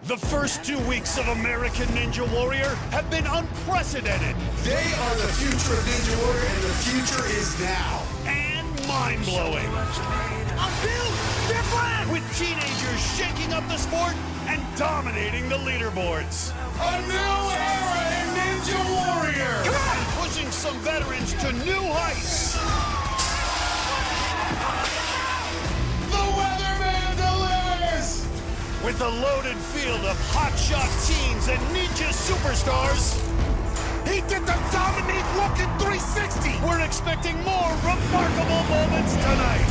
The first 2 weeks of American Ninja Warrior have been unprecedented. They are the future of Ninja Warrior, and the future is now. And mind-blowing. I'm built different! With teenagers shaking up the sport and dominating the leaderboards. A new era in Ninja Warrior! And pushing some veterans to new heights. The Weatherman delivers! With a loaded field of hotshot teens and ninja superstars, He did the Dominique looking 360! we're expecting more remarkable moments tonight.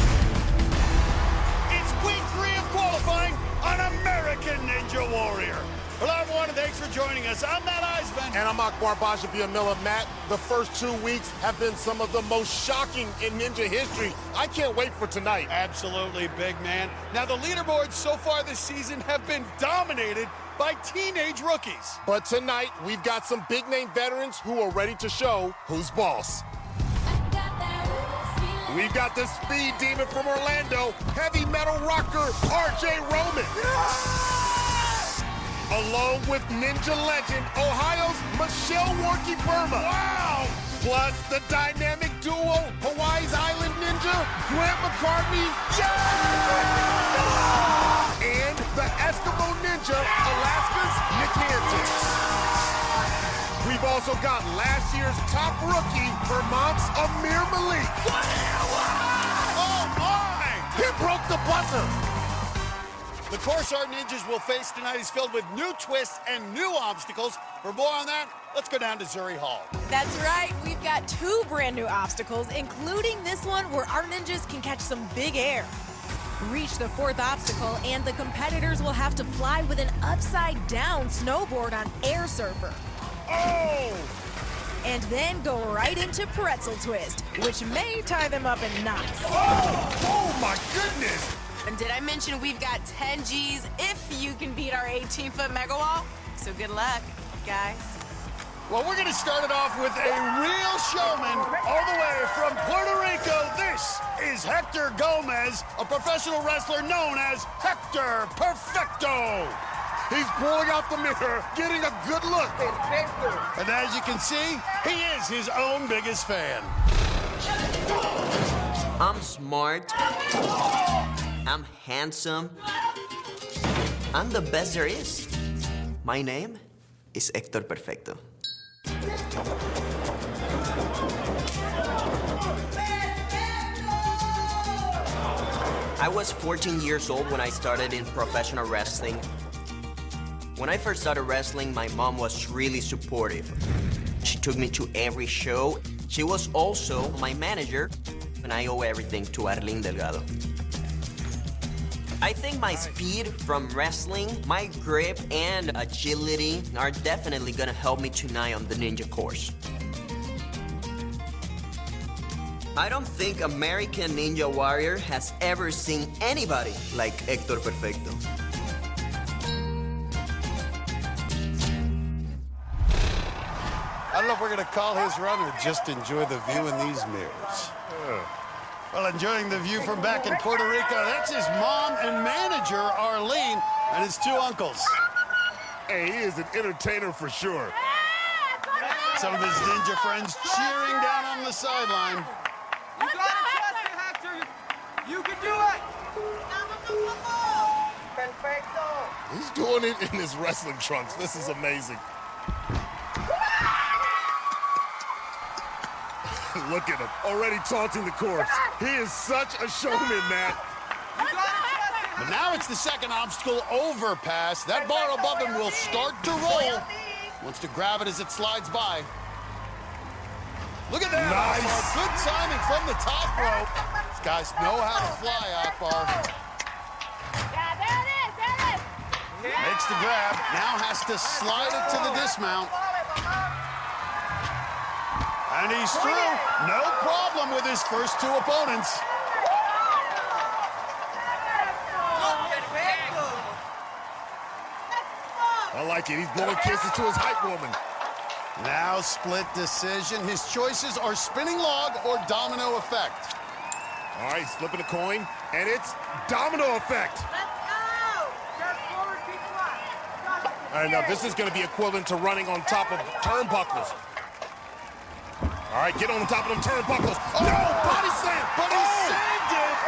It's week 3 of qualifying on American Ninja Warrior. Hello, everyone, and thanks for joining us. I'm Matt Eisman. And I'm Akbar Miller. Matt, the first 2 weeks have been some of the most shocking in Ninja history. I can't wait for tonight. Absolutely, big man. Now, the leaderboards so far this season have been dominated by teenage rookies. But tonight, we've got some big-name veterans who are ready to show who's boss. We've got the speed demon from Orlando, heavy metal rocker, RJ Roman. Along with Ninja legend, Ohio's Michelle Warky Burma. Wow! Plus the dynamic duo, Hawaii's Island Ninja, Grant McCartney. And the Eskimo Ninja, Alaska's Nick Hansen. We've also got last year's top rookie, Vermont's Amir Malik. Oh, my! He broke the buzzer. The course our ninjas will face tonight is filled with new twists and new obstacles. For more on that, let's go down to Zuri Hall. That's right. We've got 2 brand new obstacles, including this one where our ninjas can catch some big air. Reach the 4th obstacle, and the competitors will have to fly with an upside-down snowboard on Air Surfer. Oh! And then go right into Pretzel Twist, which may tie them up in knots. Oh my goodness. And did I mention we've got 10 G's if you can beat our 18-foot mega wall? So good luck, guys. Well, we're going to start it off with a real showman all the way from Puerto Rico. This is Hector Gomez, a professional wrestler known as Hector Perfecto. He's pulling out the mirror, getting a good look. And as you can see, he is his own biggest fan. I'm smart. I'm handsome. I'm the best there is. My name is Hector Perfecto. I was 14 years old when I started in professional wrestling. When I first started wrestling, my mom was really supportive. She took me to every show. She was also my manager, and I owe everything to Arlene Delgado. I think my speed from wrestling, my grip, and agility are definitely gonna help me tonight on the ninja course. I don't think American Ninja Warrior has ever seen anybody like Hector Perfecto. I don't know if we're going to call his run or just enjoy the view in these mirrors. Well, enjoying the view from back in Puerto Rico, that's his mom and manager, Arlene, and his 2 uncles. Hey, he is an entertainer for sure. Some of his ninja friends cheering down on the sideline. You gotta trust it, Hector! You can do it! Perfecto! He's doing it in his wrestling trunks. This is amazing. Look at him, already taunting the course. He is such a showman, man. But now it's the 2nd obstacle, overpass. That bar above him will start to roll. Wants to grab it as it slides by. Look at that. Nice. Akbar. Good timing from the top rope. These guys know how to fly, Akbar. Yeah, there it is, there it is. Makes the grab, now has to slide it to the dismount. And he's through. No problem with his first 2 opponents. I like it. He's blowing kisses to his hype woman. Now split decision. His choices are spinning log or domino effect. All right, he's flipping a coin, and it's domino effect. Let's go! Just forward, keep alive. Go! I know, this is going to be equivalent to running on top of turnbuckles. All right, get on top of them turnbuckles. Oh, no, body slam, But he saved it.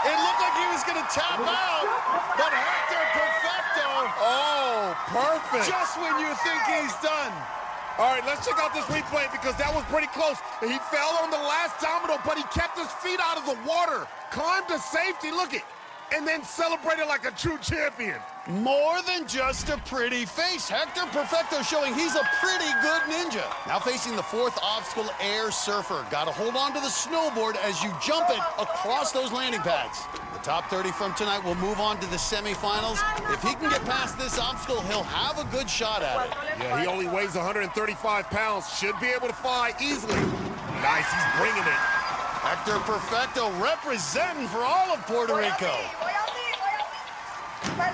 It looked like he was going to tap out, but Hector Perfecto. Oh, perfect. Just when you think he's done. All right, let's check out this replay because that was pretty close. He fell on the last domino, but he kept his feet out of the water, climbed to safety, look it, and then celebrated like a true champion. More than just a pretty face. Hector Perfecto showing he's a pretty good ninja. Now facing the fourth obstacle, Air Surfer. Got to hold on to the snowboard as you jump it across those landing pads. The top 30 from tonight will move on to the semifinals. If he can get past this obstacle, he'll have a good shot at it. Yeah, he only weighs 135 pounds. Should be able to fly easily. Nice, he's bringing it. Hector Perfecto representing for all of Puerto Rico.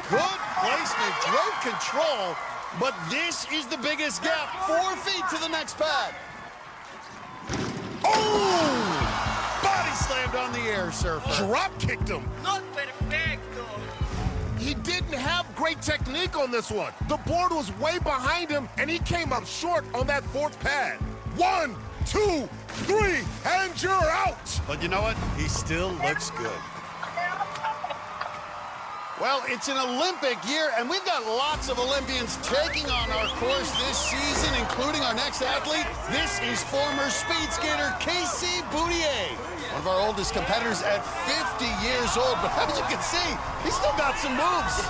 Good placement, great control, but this is the biggest gap. 4 feet to the next pad. Oh! Body slammed on the Air Surfer. Drop kicked him. Not perfecto. He didn't have great technique on this one. The board was way behind him, and he came up short on that fourth pad. 1, 2, 3, and you're out. But you know what? He still looks good. Well, it's an Olympic year, and we've got lots of Olympians taking on our course this season, including our next athlete. This is former speed skater Casey Boudier, one of our oldest competitors at 50 years old. But as you can see, he's still got some moves.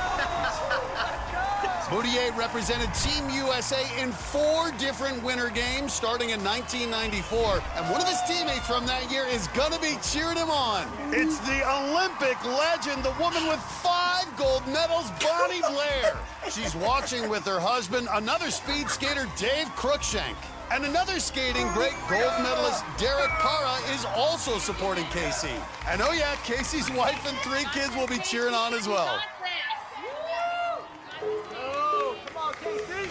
Boudier represented Team USA in 4 different Winter Games starting in 1994. And one of his teammates from that year is going to be cheering him on. It's the Olympic legend, the woman with 5 gold medals, Bonnie Blair. She's watching with her husband, another speed skater, Dave Cruikshank. And another skating great, gold medalist Derek Cara, is also supporting Casey. And oh yeah, Casey's wife and 3 kids will be cheering on as well.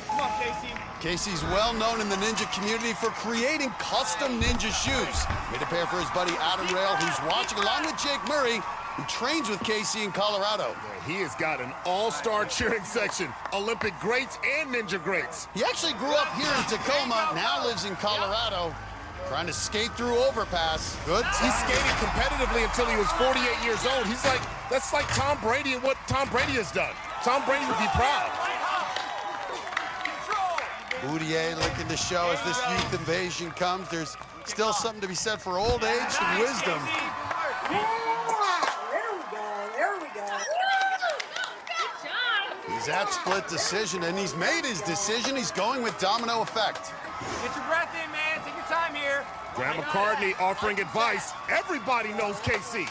Come on, Casey. Casey's well known in the ninja community for creating custom ninja shoes. Made a pair for his buddy Adam Rail, who's watching along with Jake Murray, who trains with Casey in Colorado. Yeah, he has got an all-star cheering section, Olympic greats and ninja greats. He actually grew up here in Tacoma, now lives in Colorado, trying to skate through overpass. Good. He skated competitively until he was 48 years old. He's like, that's like Tom Brady and what Tom Brady has done. Tom Brady would be proud. Boudier looking to show as this youth invasion comes. There's still something to be said for old age and wisdom. There we go. He's at split decision, and he's made his decision. He's going with domino effect. Get your breath in, man. Take your time here. Graham McCartney offering advice. Everybody knows KC.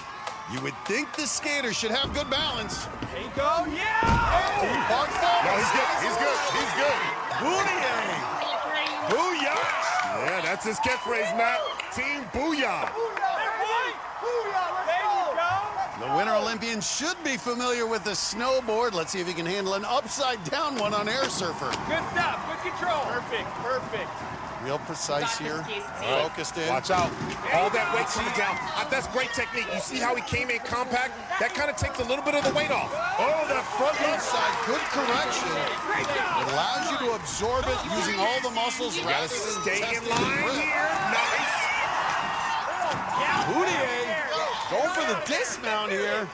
You would think the skater should have good balance. There you go. Yeah! Mark forward. No, he's good. He's good. He's good. Boudier. Booyah! Yeah, that's his catchphrase, Matt. Team Booyah. The Winter Olympian should be familiar with the snowboard. Let's see if he can handle an upside-down one on Air Surfer. Good stuff. Good control. Perfect. Perfect. Real precise here. Focused in. Watch out. All that weight coming down. That's great technique. You see how he came in compact? That kind of takes a little bit of the weight off. Oh, that front left side. Good correction. It allows you to absorb it using all the muscles rather than Stay in testing line the grip. here. Nice. Boudier going for the dismount here.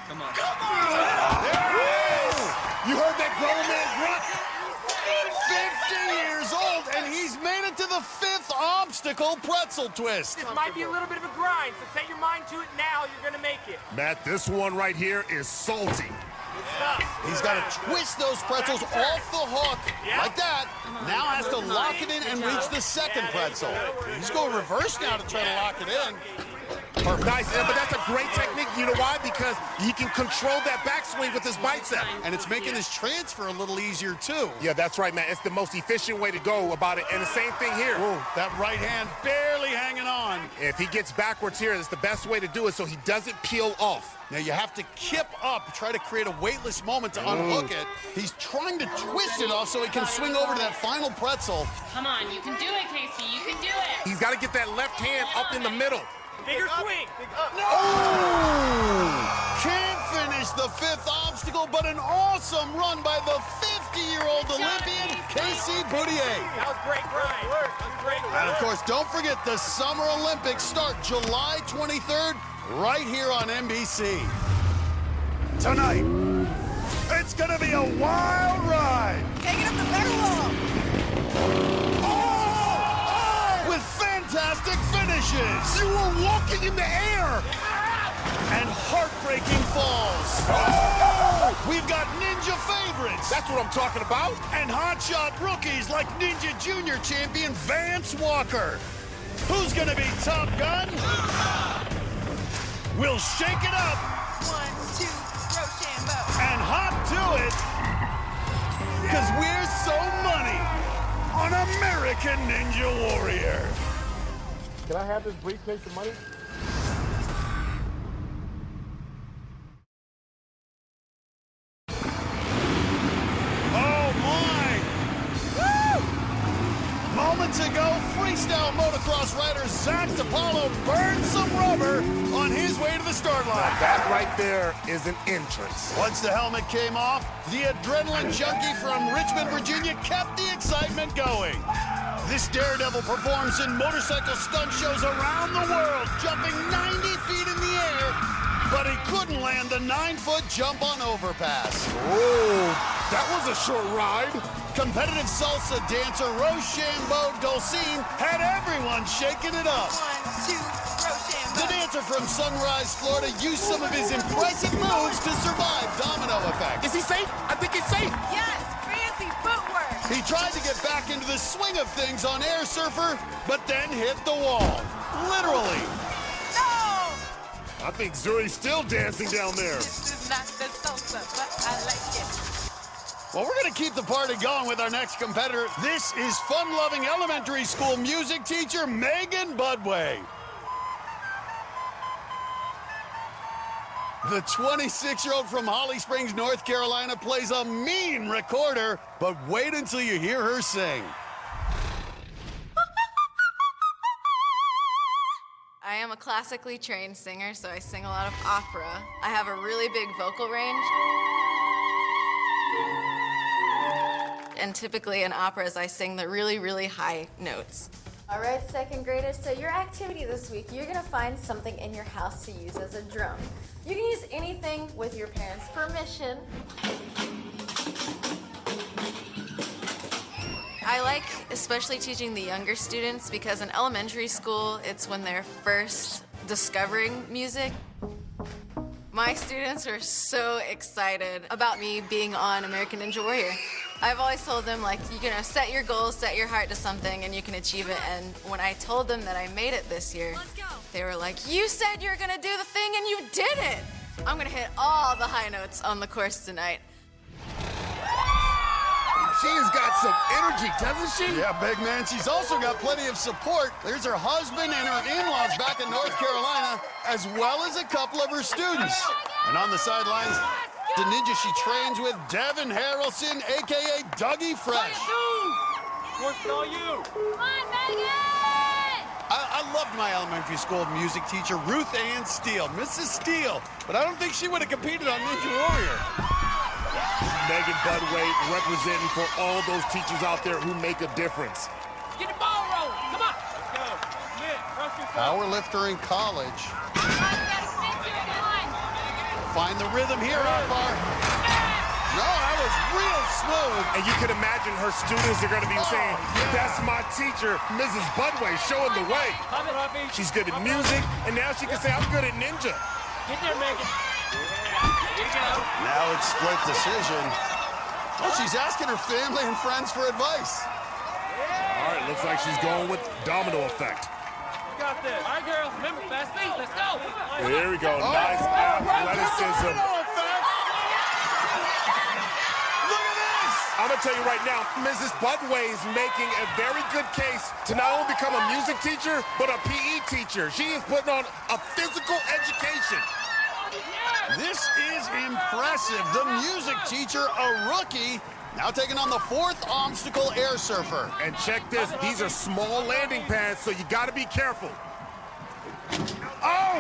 Come on. There it is. You heard that grown man grunt? 50 years old, and he's made it to the 5th obstacle, pretzel twist. This might be a little bit of a grind, so set your mind to it now. You're going to make it. Matt, this one right here is salty. He's got to twist those pretzels off the hook, like that. Now has to lock it in and reach the second pretzel. He's going reverse now to try to lock it in. Perfect. Nice, but that's a great technique. You know why? Because he can control that backswing with his bicep. And it's making his transfer a little easier, too. Yeah, that's right, man. It's the most efficient way to go about it. And the same thing here. Ooh, that right hand barely hanging on. If he gets backwards here, it's the best way to do it so he doesn't peel off. Now you have to kip up, try to create a weightless moment to unhook it. He's trying to twist it off so he can swing over to that final pretzel. Come on, you can do it, Casey. You can do it. He's got to get that left hand up in the middle. Bigger swing. Oh! Can't finish the 5th obstacle, but an awesome run by the 20-year-old Olympian, Casey Boudier. That was great work. And of course, don't forget the Summer Olympics start July 23rd right here on NBC. Tonight, it's gonna be a wild ride. Take it up the mega wall. With fantastic finishes. You were walking in the air. And heartbreaking falls. We've got ninja favorites. That's what I'm talking about. And hotshot rookies like Ninja Junior champion Vance Walker. Who's gonna be Top Gun? We'll shake it up. 1, 2, Rochambeau. And hop to it. Because we're so money on American Ninja Warrior. Can I have this briefcase of money? Moments ago, freestyle motocross rider Zach DiPaolo burned some rubber on his way to the start line. That right there is an entrance. Once the helmet came off, the adrenaline junkie from Richmond, Virginia kept the excitement going. This daredevil performs in motorcycle stunt shows around the world, jumping 90 feet in the air, but he couldn't land the 9-foot jump on overpass. Oh, that was a short ride. Competitive salsa dancer Rochambeau Dulcine had everyone shaking it up. 1, 2, Rochambeau. The dancer from Sunrise, Florida used some of his impressive moves to survive domino effect. Is he safe? I think he's safe. Yes, fancy footwork. He tried to get back into the swing of things on Air Surfer, but then hit the wall. Literally. No! I think Zuri's still dancing down there. This is not the salsa, but I like it. Well, we're going to keep the party going with our next competitor. This is fun-loving elementary school music teacher Megan Budway. The 26-year-old from Holly Springs, North Carolina plays a mean recorder, but wait until you hear her sing. I am a classically trained singer, so I sing a lot of opera. I have a really big vocal range. And typically in operas, I sing the really, really high notes. All right, second graders, so your activity this week, you're gonna find something in your house to use as a drum. You can use anything with your parents' permission. I like especially teaching the younger students because in elementary school, it's when they're first discovering music. My students are so excited about me being on American Ninja Warrior. I've always told them, like, you know, set your goals, set your heart to something, and you can achieve it. And when I told them that I made it this year, they were like, you said you were gonna do the thing and you did it. I'm gonna hit all the high notes on the course tonight. She has got some energy, doesn't she? Yeah, big man. She's also got plenty of support. There's her husband and her in-laws back in North Carolina, as well as a couple of her students. And on the sidelines, the ninja she trains with, Devin Harrelson, a.k.a. Dougie Fresh. All you. Come on, Megan! I loved my elementary school music teacher, Ruth Ann Steele, Mrs. Steele, but I don't think she would have competed on Ninja Warrior. Megan Budway representing for all those teachers out there who make a difference. Get the ball rolling. Come on. Let's go. Smith, trust yourself. Powerlifter in college. Come on, you gotta spin to it, come on. Find the rhythm here, Akbar. No, that was real smooth. And you can imagine her students are going to be saying, that's my teacher, Mrs. Budway, showing the way. Pop it, Huffy. She's good at music, and now she can say, I'm good at ninja. Get there, Megan. Here you go. Now it's split decision. Well, she's asking her family and friends for advice. All right, looks like she's going with domino effect. You got this. All right, girls. Remember, fast feet. Let's go. Here we go. Nice athleticism. I'm going to tell you right now, Mrs. Budway is making a very good case to not only become a music teacher, but a PE teacher. She is putting on a physical education. This is impressive. The music teacher, a rookie, now taking on the fourth obstacle, Air Surfer. And check this, these are small landing pads, so you got to be careful. Oh!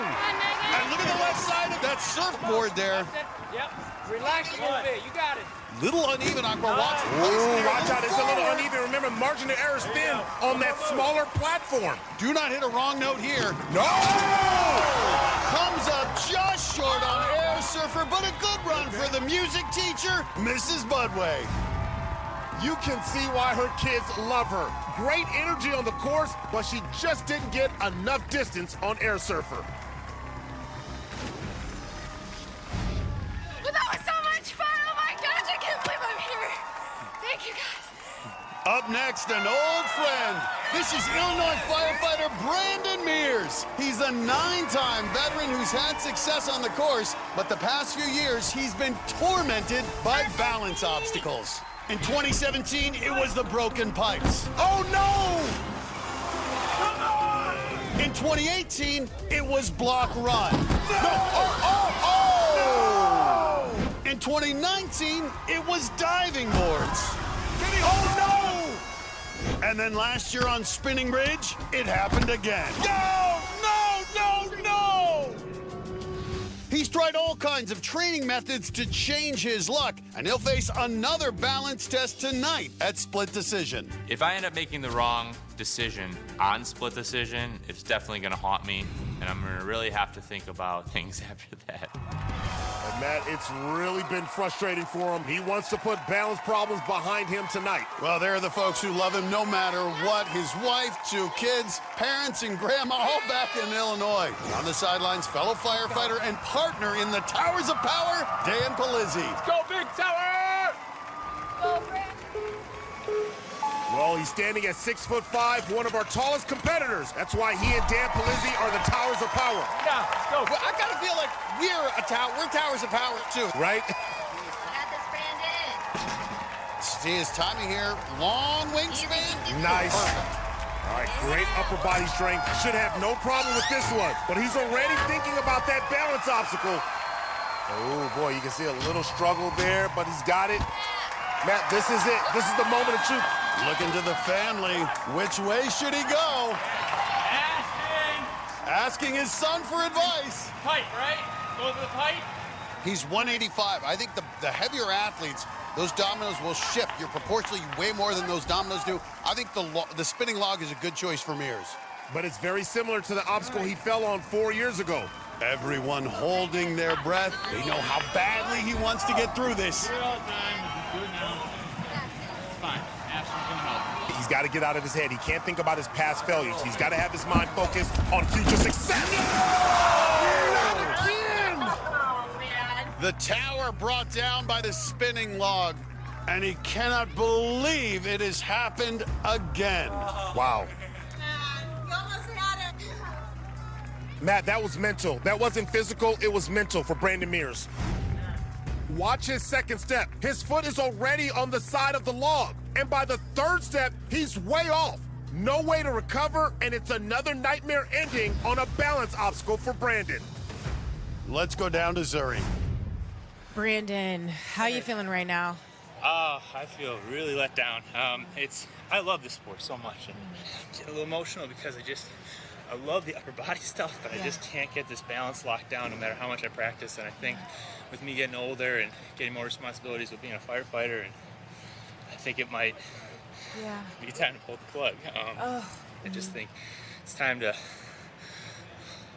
And look at the left side of that surfboard there. Yep. Relax a little bit. You got it. Little uneven, Aqua walks. Ooh, watch out, it's a little uneven. Remember, margin of error spin on that smaller platform. Do not hit a wrong note here. No! Comes up just short on Air Surfer, but a good run for the music teacher, Mrs. Budway. You can see why her kids love her. Great energy on the course, but she just didn't get enough distance on Air Surfer. But that was so much fun. Oh my gosh, I can't believe I'm here. Thank you guys. Up next, an old friend. This is Illinois firefighter Brandon Mears. He's a 9-time veteran who's had success on the course, but the past few years, he's been tormented by balance obstacles. In 2017, it was the broken pipes. Oh, no! In 2018, it was block run. No! In 2019, it was diving boards. Oh, no! And then last year on Spinning Bridge, it happened again. No! No! No! No! He's tried all kinds of training methods to change his luck, and he'll face another balance test tonight at Split Decision. If I end up making the wrong decision on Split Decision, it's definitely going to haunt me, and I'm going to really have to think about things after that. And Matt, it's really been frustrating for him. He wants to put balance problems behind him tonight. Well, there are the folks who love him no matter what. His wife, 2 kids, parents, and grandma all back in Illinois. On the sidelines, fellow firefighter and partner in the Towers of Power, Dan Palizzi. Let's go, Big Tower! Go, Brandon. Well, he's standing at 6'5", one of our tallest competitors. That's why he and Dan Palizzi are the Towers of Power. Yeah, let's go. Well, I kind of feel like we're Towers of Power, too. Right? You got this, Brandon. See his timing here. Long wingspan. Nice. All right, great upper body strength. Should have no problem with this one. But he's already thinking about that balance obstacle. Oh, boy, you can see a little struggle there, but he's got it. Matt, this is it. This is the moment of truth. Looking to the family. Which way should he go? Asking his son for advice. Pipe, right? Go to the pipe. He's 185. I think the heavier athletes, those dominoes will shift. You're proportionally way more than those dominoes do. I think the spinning log is a good choice for Mears. But it's very similar to the obstacle he fell on 4 years ago. Everyone holding their breath. They know how badly he wants to get through this. Do it all the time. Do it now. It's fine. Ashton's gonna help. He's got to get out of his head. He can't think about his past failures. He's got to have his mind focused on future success. Not again! Oh, man. The tower brought down by the spinning log, and he cannot believe it has happened again. Wow. You almost had it. Matt, that was mental. That wasn't physical. It was mental for Brandon Mears. Watch his second step. His foot is already on the side of the log. And by the third step, he's way off. No way to recover, and it's another nightmare ending on a balance obstacle for Brandon. Let's go down to Zuri. Brandon, how are you feeling right now? I feel really let down. I love this sport so much, and I get a little emotional because I love the upper body stuff, but I just can't get this balance locked down no matter how much I practice. And I think with me getting older and getting more responsibilities with being a firefighter, and I think it might be time to pull the plug. I just think it's time to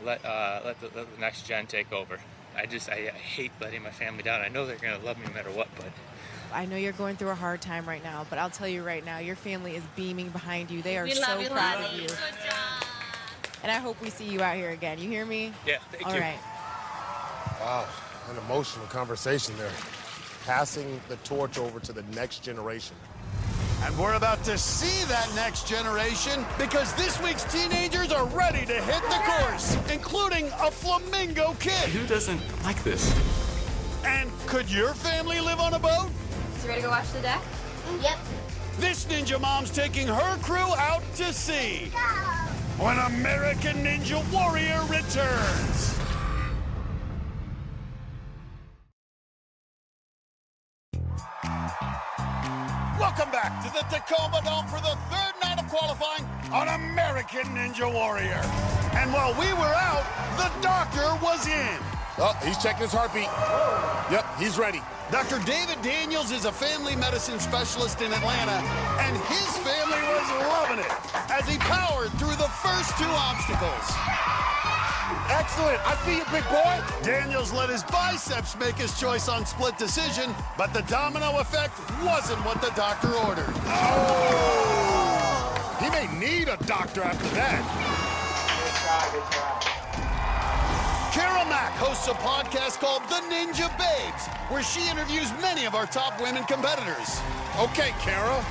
let the next gen take over. I hate letting my family down. I know they're gonna love me no matter what, but I know you're going through a hard time right now, but I'll tell you right now, your family is beaming behind you. They are so proud of you. Good job. And I hope we see you out here again. You hear me? Yeah, thank you. All right. Wow, an emotional conversation there. Passing the torch over to the next generation. And we're about to see that next generation because this week's teenagers are ready to hit the course, including a flamingo kid. Who doesn't like this? And could your family live on a boat? So you ready to go watch the deck? Yep. This Ninja Mom's taking her crew out to sea when American Ninja Warrior returns. Welcome back to the Tacoma Dome for the third night of qualifying on American Ninja Warrior. And while we were out, the doctor was in. Oh, he's checking his heartbeat. Yep, he's ready. Dr. David Daniels is a family medicine specialist in Atlanta, and his family was loving it as he powered through the first 2 obstacles. Excellent. I see you, big boy. Daniels let his biceps make his choice on split decision, but the domino effect wasn't what the doctor ordered. Oh! He may need a doctor after that. Good try. Carol Mack hosts a podcast called The Ninja Babes, where she interviews many of our top women competitors. Okay, Kara.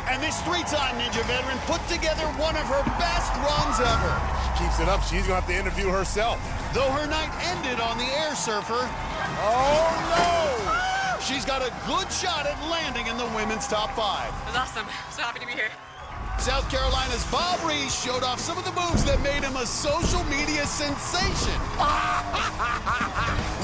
And this 3-time Ninja veteran put together one of her best runs ever. She keeps it up, she's gonna have to interview herself. Though her night ended on the air surfer, oh no! She's got a good shot at landing in the women's top 5. It was awesome. So happy to be here. South Carolina's Bob Reese showed off some of the moves that made him a social media sensation.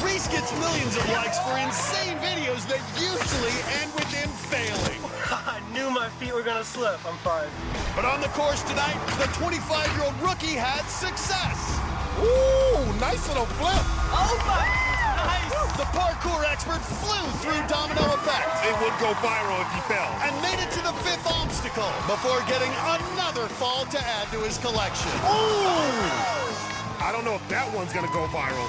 Reese gets millions of likes for insane videos that usually end with him failing. I knew my feet were gonna slip. I'm fine. But on the course tonight, the 25-year-old rookie had success. Ooh, nice little flip. Oh my, nice. The parkour expert flew through domino effect. It would go viral if he fell. And made it to the 5th obstacle before getting another fall to add to his collection. Ooh! I don't know if that one's gonna go viral.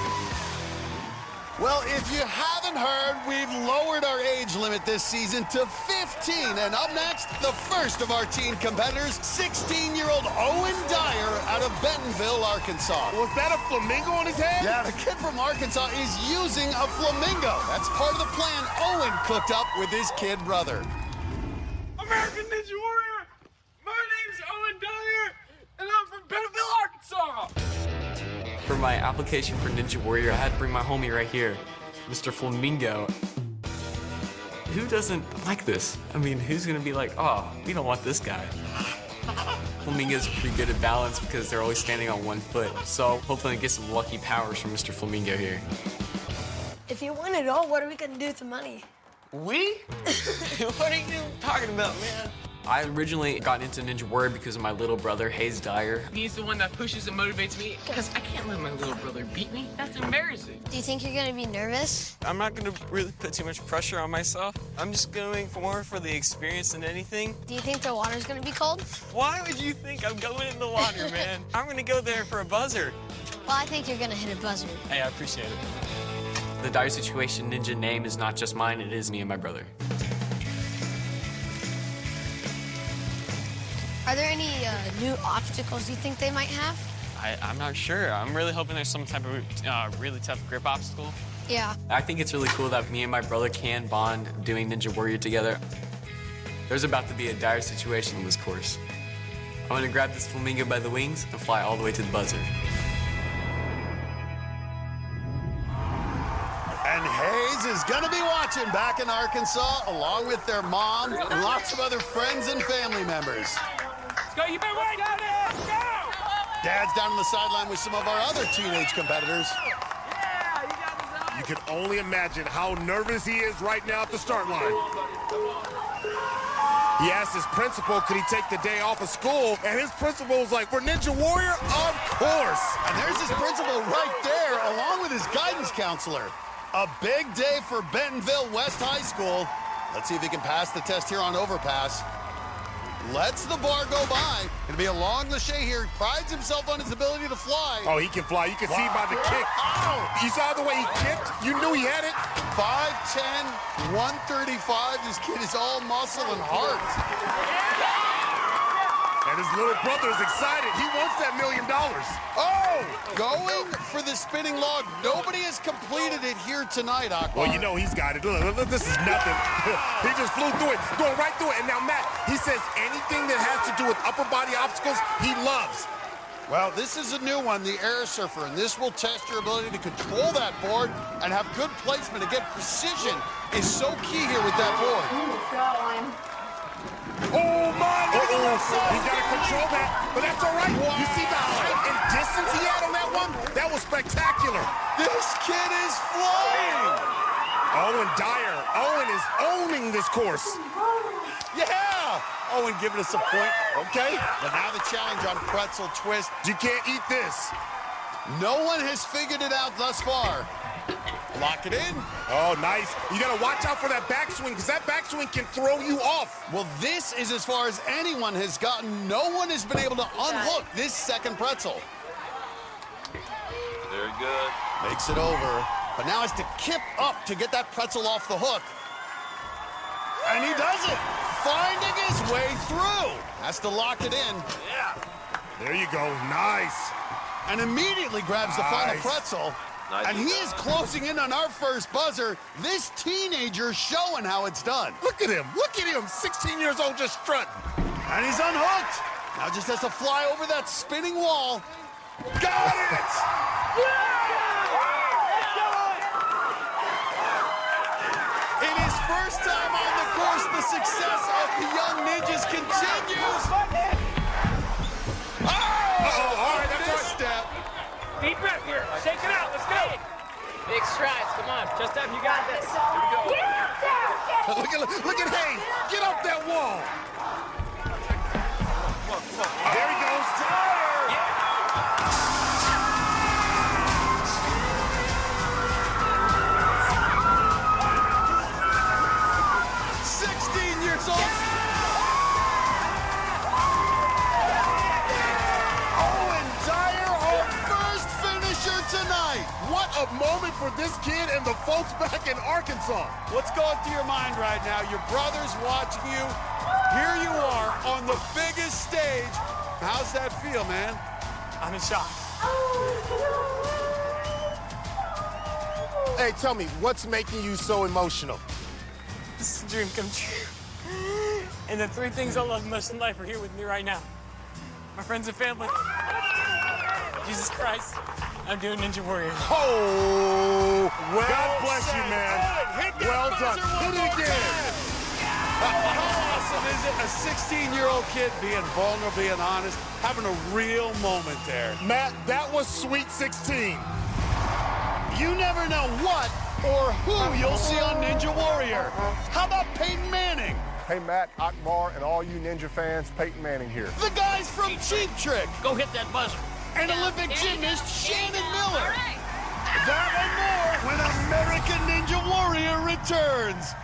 Well, if you haven't heard, we've lowered our age limit this season to 15. And up next, the first of our teen competitors, 16-year-old Owen Dyer out of Bentonville, Arkansas. Was that a flamingo on his head? Yeah, the kid from Arkansas is using a flamingo. That's part of the plan Owen cooked up with his kid brother. American Ninja Warrior, my name's Owen Dyer, and I'm from Bentonville, Arkansas. For my application for Ninja Warrior, I had to bring my homie right here, Mr. Flamingo. Who doesn't like this? I mean, who's gonna be like, oh, we don't want this guy? Flamingo's pretty good at balance because they're always standing on one foot. So hopefully I get some lucky powers from Mr. Flamingo here. If you win it all, what are we gonna do with the money? We? What are you talking about, man? I originally got into Ninja Warrior because of my little brother, Hayes Dyer. He's the one that pushes and motivates me, because I can't let my little brother beat me. That's embarrassing. Do you think you're gonna be nervous? I'm not gonna really put too much pressure on myself. I'm just going more for the experience than anything. Do you think the water's gonna be cold? Why would you think I'm going in the water, man? I'm gonna go there for a buzzer. Well, I think you're gonna hit a buzzer. Hey, I appreciate it. The Dire Situation Ninja name is not just mine, it is me and my brother. Are there any new obstacles you think they might have? I'm not sure. I'm really hoping there's some type of really tough grip obstacle. Yeah. I think it's really cool that me and my brother can bond doing Ninja Warrior together. There's about to be a dire situation on this course. I'm gonna grab this flamingo by the wings and fly all the way to the buzzer. And Hayes is going to be watching back in Arkansas, along with their mom and lots of other friends and family members. Let's go, you better work on it! Let's go! Dad's down on the sideline with some of our other teenage competitors. Yeah, you got this. You can only imagine how nervous he is right now at the start line. He asked his principal, could he take the day off of school? And his principal was like, we're Ninja Warrior? Of course! And there's his principal right there, along with his guidance counselor. A big day for Bentonville West High School. Let's see if he can pass the test here on overpass. Lets the bar go by. It'll be a long Lachey here. Prides himself on his ability to fly. Oh, he can fly. You can see by the kick. Ow! You saw the way he kicked? You knew he had it? 5'10", 135. This kid is all muscle and heart. And his little brother is excited. He wants that $1 million. Oh! Going for the spinning log. Nobody has completed it here tonight, Akbar. Well, you know he's got it. Look, this is nothing. He just flew through it, going right through it. And now, Matt, he says anything that has to do with upper body obstacles, he loves. Well, this is a new one, the air surfer, and this will test your ability to control that board and have good placement. Again, precision is so key here with that board. Oh, my! He's got to control that, but that's all right. Wow. You see the height and distance he had on that one? That was spectacular. This kid is flying. Owen Dyer. Owen is owning this course. Yeah! Owen giving us a point. Okay. But now the challenge on pretzel twist. You can't eat this. No one has figured it out thus far. Lock it in. Oh, nice. You got to watch out for that backswing because that backswing can throw you off. Well, this is as far as anyone has gotten. No one has been able to unhook this second pretzel. Very good. Makes it over, but now has to kip up to get that pretzel off the hook. And he does it, finding his way through. Has to lock it in. Yeah. There you go. Nice. And immediately grabs the final pretzel. Nice. And he is closing in on our first buzzer. This teenager showing how it's done. Look at him. Look at him. 16 years old, just strutting. And he's unhooked. Now just has to fly over that spinning wall. Got it! In his first time on the course, the success of the young ninjas continues. All right, that's this step. Deep breath here. Shake it out. Let's go. Big strides. Come on. Just up. You got this. Here we go. Look at Hayes. Get up that wall. There he goes. Dyer. 16 years old. Owen Dyer, our first finisher tonight. What a moment for this kid and the folks back in Arkansas. What's going through your mind right now? Your brother's watching you. Here you are on the biggest stage. How's that feel, man? I'm in shock. Hey, tell me, what's making you so emotional? This is a dream come true. And the three things I love most in life are here with me right now. My friends and family. Jesus Christ. I'm doing Ninja Warrior. Oh, Well God bless said. you, man. Hit that Well done. buzzer one Hit more it again. time. How awesome is it? A 16-year-old kid being vulnerable, being honest, having a real moment there. Matt, that was Sweet 16. You never know what or who you'll see on Ninja Warrior. How about Peyton Manning? Hey, Matt, Akbar, and all you Ninja fans, Peyton Manning here. The guys from Cheap Trick. Go hit that buzzer. And Olympic gymnast Shannon Miller. All right. That and more when American Ninja Warrior returns.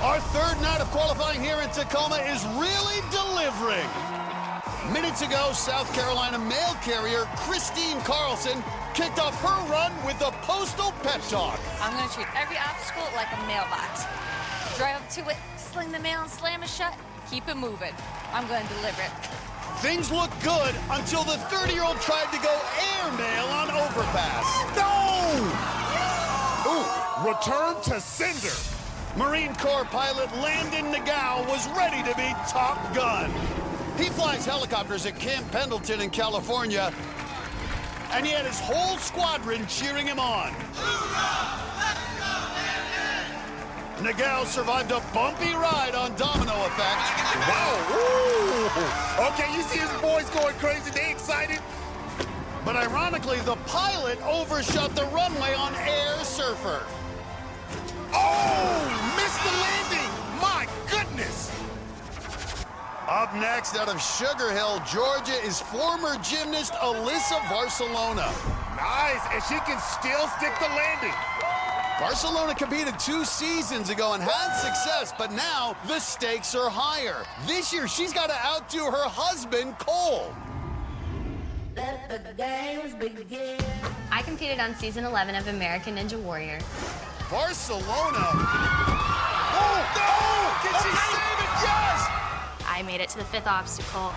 Our third night of qualifying here in Tacoma is really delivering. Minutes ago, South Carolina mail carrier Christine Carlson kicked off her run with a postal pep talk. I'm going to treat every obstacle like a mailbox. Drive up to it, sling the mail and slam it shut, keep it moving. I'm going to deliver it. Things looked good until the 30-year-old tried to go airmail on overpass. No! Ooh, return to sender. Marine Corps pilot Landon Nagao was ready to be Top Gun. He flies helicopters at Camp Pendleton in California, and he had his whole squadron cheering him on. Nagao survived a bumpy ride on Domino Effect. Wow. Ooh. Okay, you see his boys going crazy. They excited. But ironically, the pilot overshot the runway on Air Surfer. Oh, missed the landing. My goodness. Up next, out of Sugar Hill, Georgia, is former gymnast Alyssa Barcelona. Nice, and she can still stick the landing. Barcelona competed 2 seasons ago and had success, but now the stakes are higher. This year, she's got to outdo her husband, Cole. Let the games begin. I competed on season 11 of American Ninja Warrior. Barcelona. Oh, no! Can she save it? Yes! I made it to the 5th obstacle.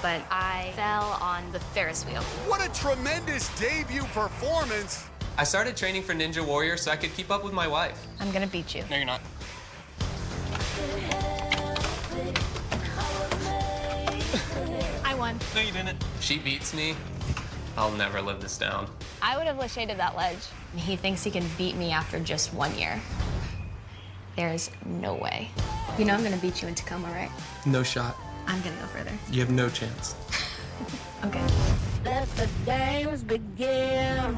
But I fell on the Ferris wheel. What a tremendous debut performance. I started training for Ninja Warrior so I could keep up with my wife. I'm gonna beat you. No, you're not. I won. No, you didn't. She beats me. I'll never live this down. I would have shaded that ledge. He thinks he can beat me after just 1 year. There's no way. You know I'm gonna beat you in Tacoma, right? No shot. I'm gonna go further. You have no chance. Okay. Let the games begin.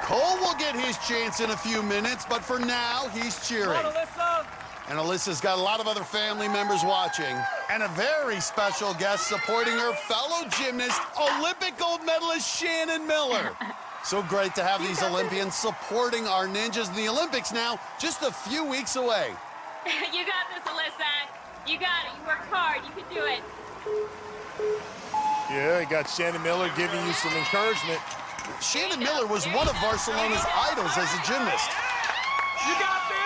Cole will get his chance in a few minutes, but for now, he's cheering. Come on, Alyssa. And Alyssa's got a lot of other family members watching, and a very special guest supporting her fellow gymnast, Olympic gold medalist Shannon Miller. So great to have these Olympians supporting our ninjas in the Olympics now, just a few weeks away. You got this, Alyssa. You got it. You worked hard. You can do it. Yeah, you got Shannon Miller giving you some encouragement. Shannon Miller was one of Barcelona's idols as a gymnast. You got this!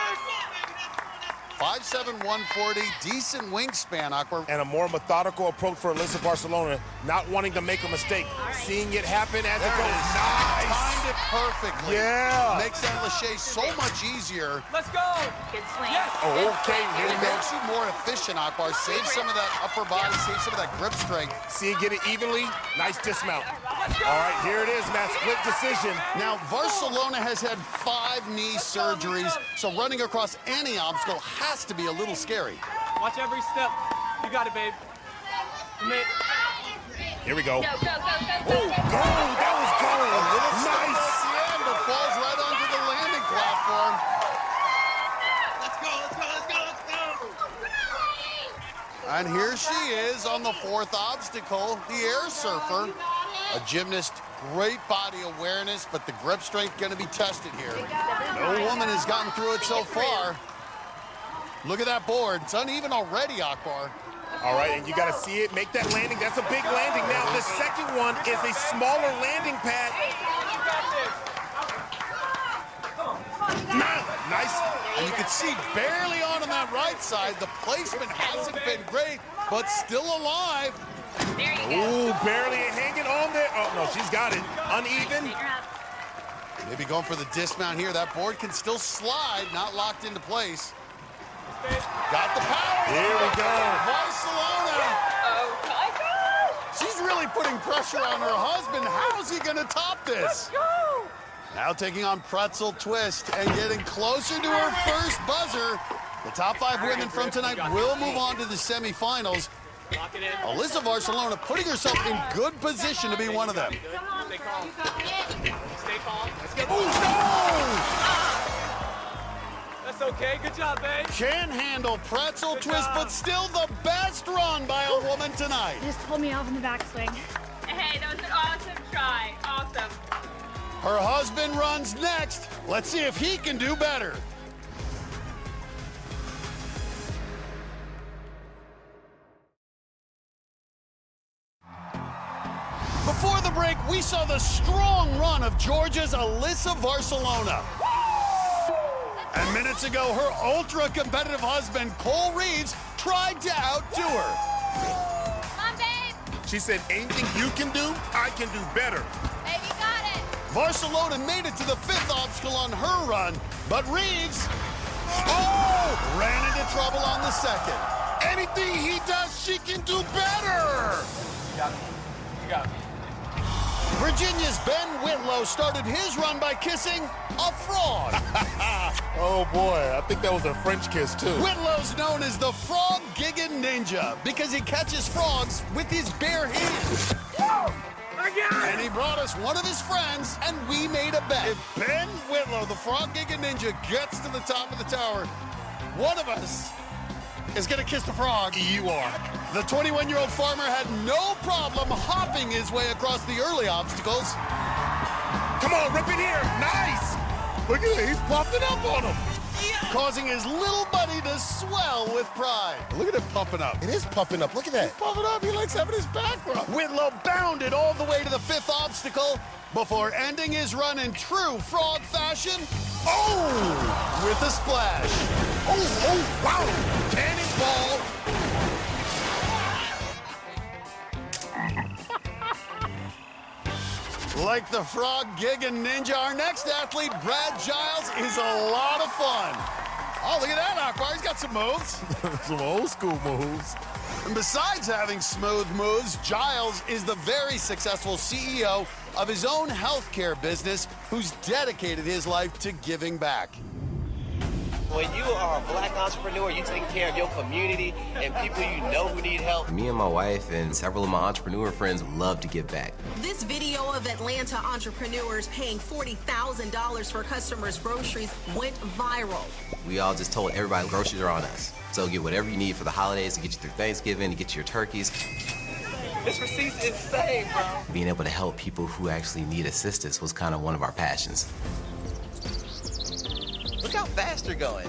5'7", 140, decent wingspan, Akbar. And a more methodical approach for Alyssa Barcelona, not wanting to make a mistake. Seeing it happen as it goes. Nice! Timed it perfectly. Yeah! Makes that lache so much easier. Let's go! Good swing. Yes. Oh, okay, here It we go. makes you more efficient, Akbar. Save some of that upper body, save some of that grip strength. See it get it evenly. Nice dismount. All right, here it is, Matt. Split decision. Now, Barcelona has had 5 knee surgeries, so running across any obstacle has to be a little scary. Watch every step. You got it, babe. Commit. Here we go. Go, go, go, go, Oh, go, gold! go. That was gold! Nice! Nice! Yeah, but falls right onto the landing platform. Let's go, let's go, let's go, let's go! And here she is on the 4th obstacle, the air surfer. A gymnast, great body awareness, but the grip strength going to be tested here. No woman has gotten through it so far. Look at that board. It's uneven already, Akbar. All right, and you got to see it. Make that landing. That's a big landing. Now, the second one is a smaller landing pad. Nice. And you can see barely on that right side. The placement hasn't been great, but still alive. There you go. Ooh, barely hanging on there. Oh, no, she's got it. Uneven. Maybe going for the dismount here. That board can still slide, not locked into place. Got the power. Here we go. Barcelona. Oh, my God. She's really putting pressure on her husband. How's he going to top this? Go! Now taking on Pretzel Twist and getting closer to her first buzzer. The top 5 women from tonight will move on to the semifinals. Lock it in. Alyssa Barcelona putting herself in good position to be one of them. Stay calm. Stay calm. Let's get That's okay. Good job, babe. Can't handle Pretzel Twist, but still the best run by a woman tonight. Just pulled me off in the backswing. Hey, that was an awesome try. Awesome. Her husband runs next. Let's see if he can do better. Before the break, we saw the strong run of Georgia's Alyssa Barcelona. And minutes ago, her ultra-competitive husband, Cole Reeves, tried to outdo her. Come on, babe. She said, anything you can do, I can do better. Babe, you got it. Barcelona made it to the 5th obstacle on her run, but Reeves, ran into trouble on the 2nd. Anything he does, she can do better. You got me. You got me. Virginia's Ben Whitlow started his run by kissing a frog. Oh, boy. I think that was a French kiss, too. Whitlow's known as the Frog Giggin' Ninja because he catches frogs with his bare hands. And he brought us one of his friends, and we made a bet. If Ben Whitlow, the Frog Giggin' Ninja, gets to the top of the tower, one of us is going to kiss the frog. You are. The 21-year-old farmer had no problem hopping his way across the early obstacles. Come on, rip it here. Nice. Look at it. He's puffing up on him. Causing his little buddy to swell with pride. Look at it pumping up. It is puffing up. Look at that. He's pumping up. He likes having his back rubbed. Whitlow bounded all the way to the 5th obstacle before ending his run in true frog fashion. Oh! With a splash. Oh, wow. Cannonball. Like the Frog Giggin' Ninja, our next athlete, Brad Giles, is a lot of fun. Oh, look at that, Akbar. He's got some moves. Some old school moves. And besides having smooth moves, Giles is the very successful CEO of his own healthcare business who's dedicated his life to giving back. When you are a black entrepreneur, you take care of your community and people you know who need help. Me and my wife and several of my entrepreneur friends love to give back. This video of Atlanta entrepreneurs paying $40,000 for customers' groceries went viral. We all just told everybody groceries are on us. So get whatever you need for the holidays to get you through Thanksgiving, to get you your turkeys. This receipt's insane, bro. Being able to help people who actually need assistance was kind of one of our passions. Look how fast you're going.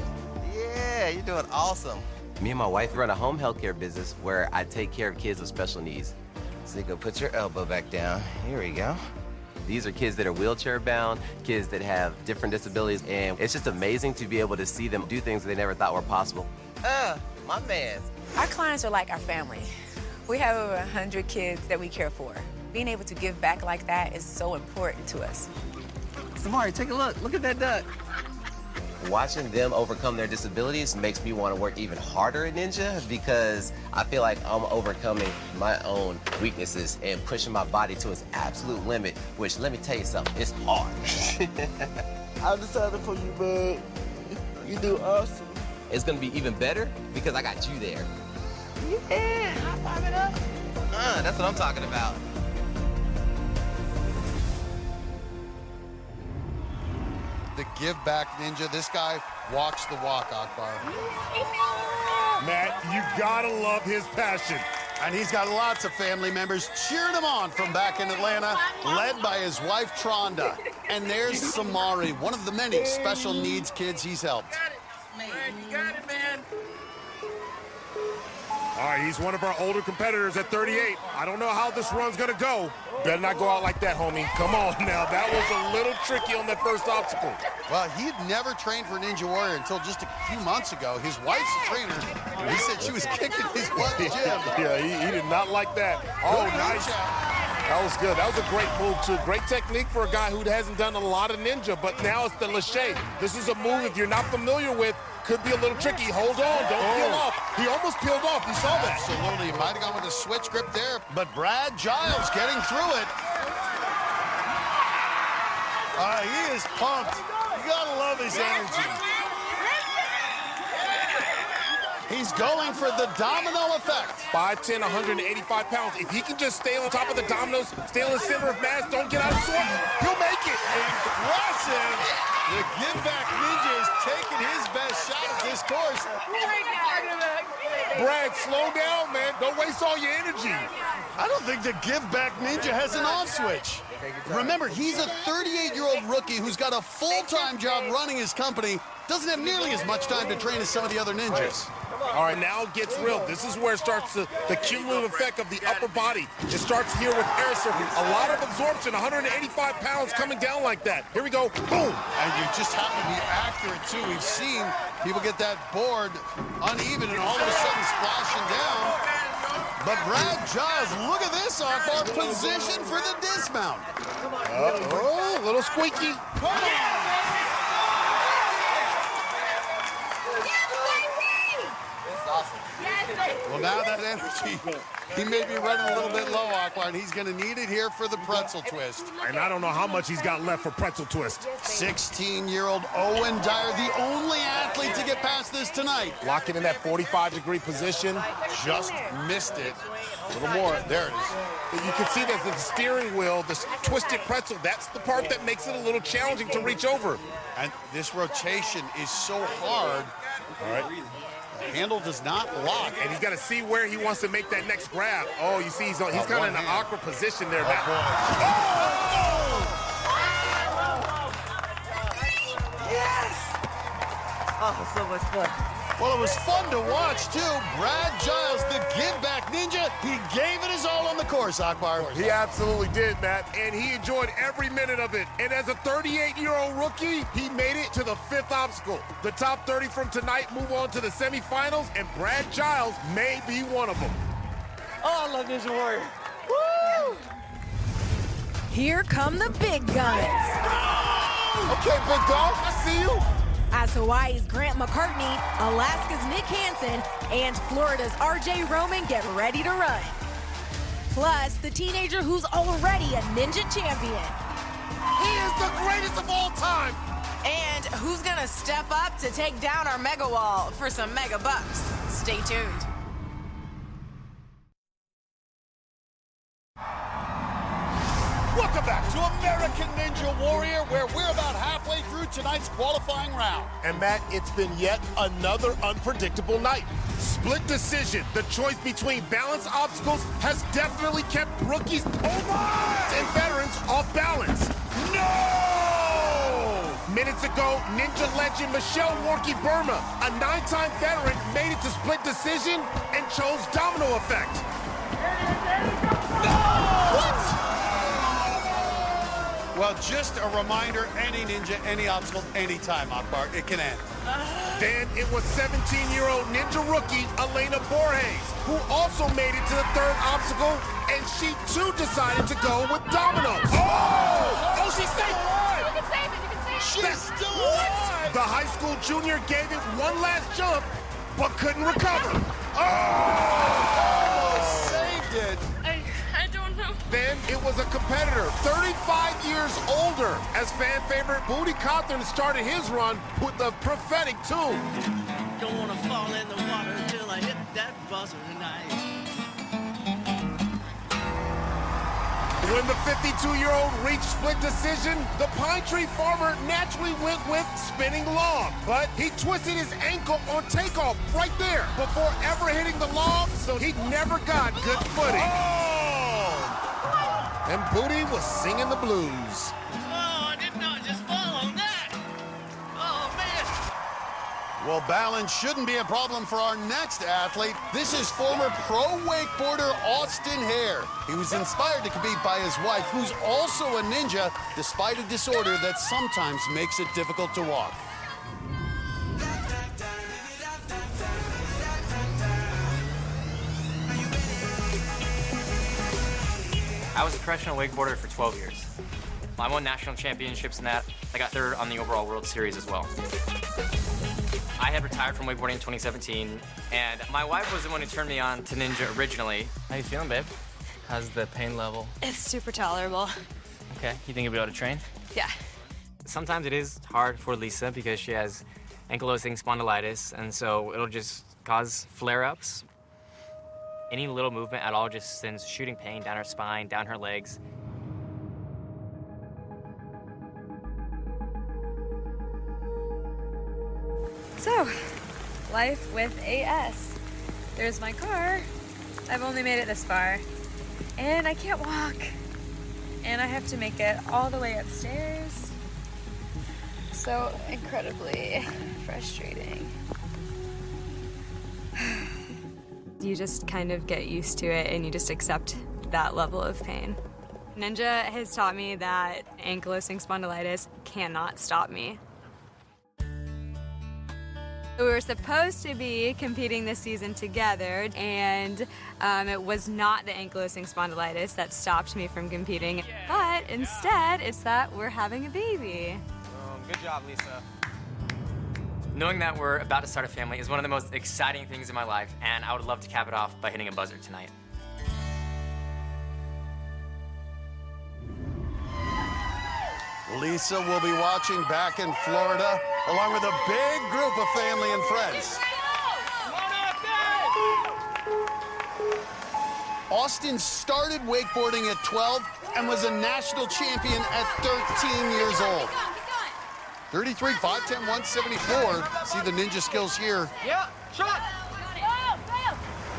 Yeah, you're doing awesome. Me and my wife run a home health care business where I take care of kids with special needs. So you go put your elbow back down. Here we go. These are kids that are wheelchair bound, kids that have different disabilities, and it's just amazing to be able to see them do things they never thought were possible. My man. Our clients are like our family. We have over 100 kids that we care for. Being able to give back like that is so important to us. Samari, take a look. Look at that duck. Watching them overcome their disabilities makes me want to work even harder at Ninja because I feel like I'm overcoming my own weaknesses and pushing my body to its absolute limit, which, let me tell you something, it's hard. I'm excited for you, bud. You do awesome. It's going to be even better because I got you there. Yeah, high five it up. That's what I'm talking about. The Give Back Ninja. This guy walks the walk, Akbar. Matt, you gotta love his passion. And he's got lots of family members cheering him on from back in Atlanta, led by his wife, Tronda. And there's Samari, one of the many special needs kids he's helped. You got it, man. All right, he's one of our older competitors at 38. I don't know how this run's gonna go. Better not go out like that, homie. Come on now, that was a little tricky on that first obstacle. Well, he had never trained for Ninja Warrior until just a few months ago. His wife's a trainer. He said she was kicking his butt in the gym. Yeah, he did not like that. Oh, nice. That was good. That was a great move, too. Great technique for a guy who hasn't done a lot of ninja, but now it's the lache. This is a move, if you're not familiar with, could be a little tricky. Hold on, don't peel off. He almost peeled off. You saw that. Absolutely. He might have gone with a switch grip there, but Brad Giles getting through it. He is pumped. You gotta love his energy. He's going for the domino effect. 5'10", 185 pounds. If he can just stay on top of the dominoes, stay on the center of mass, don't get out of sorts, he'll make it. Impressive. The Give Back Ninja is taking his best shot at this course. Brad, slow down, man. Don't waste all your energy. I don't think the Give Back Ninja has an off switch. Remember, he's a 38-year-old rookie who's got a full-time job running his company, doesn't have nearly as much time to train as some of the other ninjas. All right, now it gets real. This is where it starts the cumulative effect of the upper body. It starts here with air surfing. A lot of absorption, 185 pounds coming down like that. Here we go, boom. And you just have to be accurate, too. We've seen people get that board uneven and all of a sudden splashing down. But Brad Giles, look at this, Akbar, position for the dismount. Uh-oh, a little squeaky. Come on. Well, now that energy, he may be running a little bit low, Akbar, and he's going to need it here for the pretzel twist. And I don't know how much he's got left for pretzel twist. 16-year-old Owen Dyer, the only athlete to get past this tonight. Locking in that 45-degree position. Just missed it. A little more. There it is. You can see that the steering wheel, the twisted pretzel, that's the part that makes it a little challenging to reach over. And this rotation is so hard. All right. The handle does not lock. And he's got to see where he wants to make that next grab. Oh, you see, he's kind of in an awkward position there. Yes! Oh, so much fun. Well, it was fun to watch, too. Brad Giles, the Give Back Ninja, he gave it his all on the course, Akbar. He absolutely did, Matt, and he enjoyed every minute of it. And as a 38-year-old rookie, he made it to the 5th obstacle. The top 30 from tonight move on to the semifinals, and Brad Giles may be one of them. Oh, I love Ninja Warrior. Woo! Here come the big guns. Okay, big dog, I see you. As Hawaii's Grant McCartney, Alaska's Nick Hansen, and Florida's RJ Roman get ready to run. Plus, the teenager who's already a ninja champion. He is the greatest of all time. And who's gonna step up to take down our mega wall for some mega bucks? Stay tuned. Welcome back to American Ninja Warrior, where we're about halfway through tonight's qualifying round. And Matt, it's been yet another unpredictable night. Split decision. The choice between balance obstacles has definitely kept rookies and veterans off balance. No! Minutes ago, Ninja legend Michelle Worky Burma, a 9-time veteran, made it to split decision and chose domino effect. No! What? Well, just a reminder, any ninja, any obstacle, anytime, Akbar, it can end. Then it was 17-year-old ninja rookie Elena Borges, who also made it to the 3rd obstacle, and she too decided to go with dominoes. Oh, she stayed alive! You can save it, you can save it. She's still alive! The high school junior gave it one last jump, but couldn't recover. Oh! Saved it. I don't know. Then it was a competitor, 35 years older, as fan favorite Booty Cawthon started his run with the prophetic tune. Don't wanna fall in the water till I hit that buzzer tonight. When the 52-year-old reached split decision, the Pine Tree farmer naturally went with spinning log, but he twisted his ankle on takeoff right there before ever hitting the log, so he never got good footing. And Booty was singing the blues. Oh, I did not just fall on that. Oh, man. Well, balance shouldn't be a problem for our next athlete. This is former pro wakeboarder Austin Hare. He was inspired to compete by his wife, who's also a ninja, despite a disorder that sometimes makes it difficult to walk. I was a professional wakeboarder for 12 years. I won national championships in that. I got 3rd on the overall World Series as well. I had retired from wakeboarding in 2017, and my wife was the one who turned me on to Ninja originally. How you feeling, babe? How's the pain level? It's super tolerable. Okay, you think you'll be able to train? Yeah. Sometimes it is hard for Lisa because she has ankylosing spondylitis, and so it'll just cause flare-ups. Any little movement at all just sends shooting pain down her spine, down her legs. So, life with AS. There's my car. I've only made it this far. And I can't walk. And I have to make it all the way upstairs. So incredibly frustrating. You just kind of get used to it and you just accept that level of pain. Ninja has taught me that ankylosing spondylitis cannot stop me. We were supposed to be competing this season together, and it was not the ankylosing spondylitis that stopped me from competing, but instead it's that we're having a baby. Good job, Lisa. Knowing that we're about to start a family is one of the most exciting things in my life, and I would love to cap it off by hitting a buzzer tonight. Lisa will be watching back in Florida, along with a big group of family and friends. Austin started wakeboarding at 12 and was a national champion at 13 years old. 33, 5'10", 174. See the ninja skills here. Yeah, shot.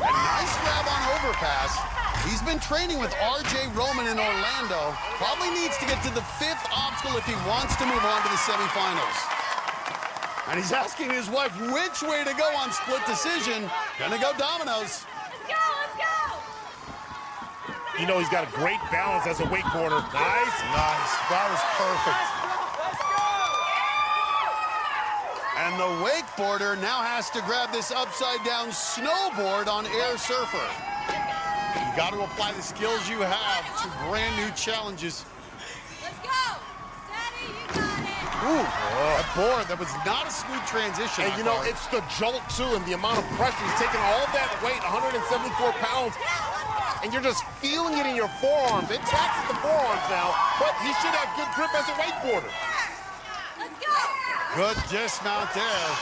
A nice grab on overpass. He's been training with R.J. Roman in Orlando. Probably needs to get to the 5th obstacle if he wants to move on to the semifinals. And he's asking his wife which way to go on split decision. Gonna go dominoes. Let's go! You know, he's got a great balance as a wakeboarder. Nice. Nice. That was perfect. And the wakeboarder now has to grab this upside-down snowboard on Air Surfer. You got to apply the skills you have to brand new challenges. Let's go! Steady, you got it! Ooh, that board, that was not a smooth transition. And you know, it's the jolt too, and the amount of pressure. He's taking all that weight, 174 pounds, and you're just feeling it in your forearms. It taxes the forearms now, but he should have good grip as a wakeboarder. Let's go! Good dismount there.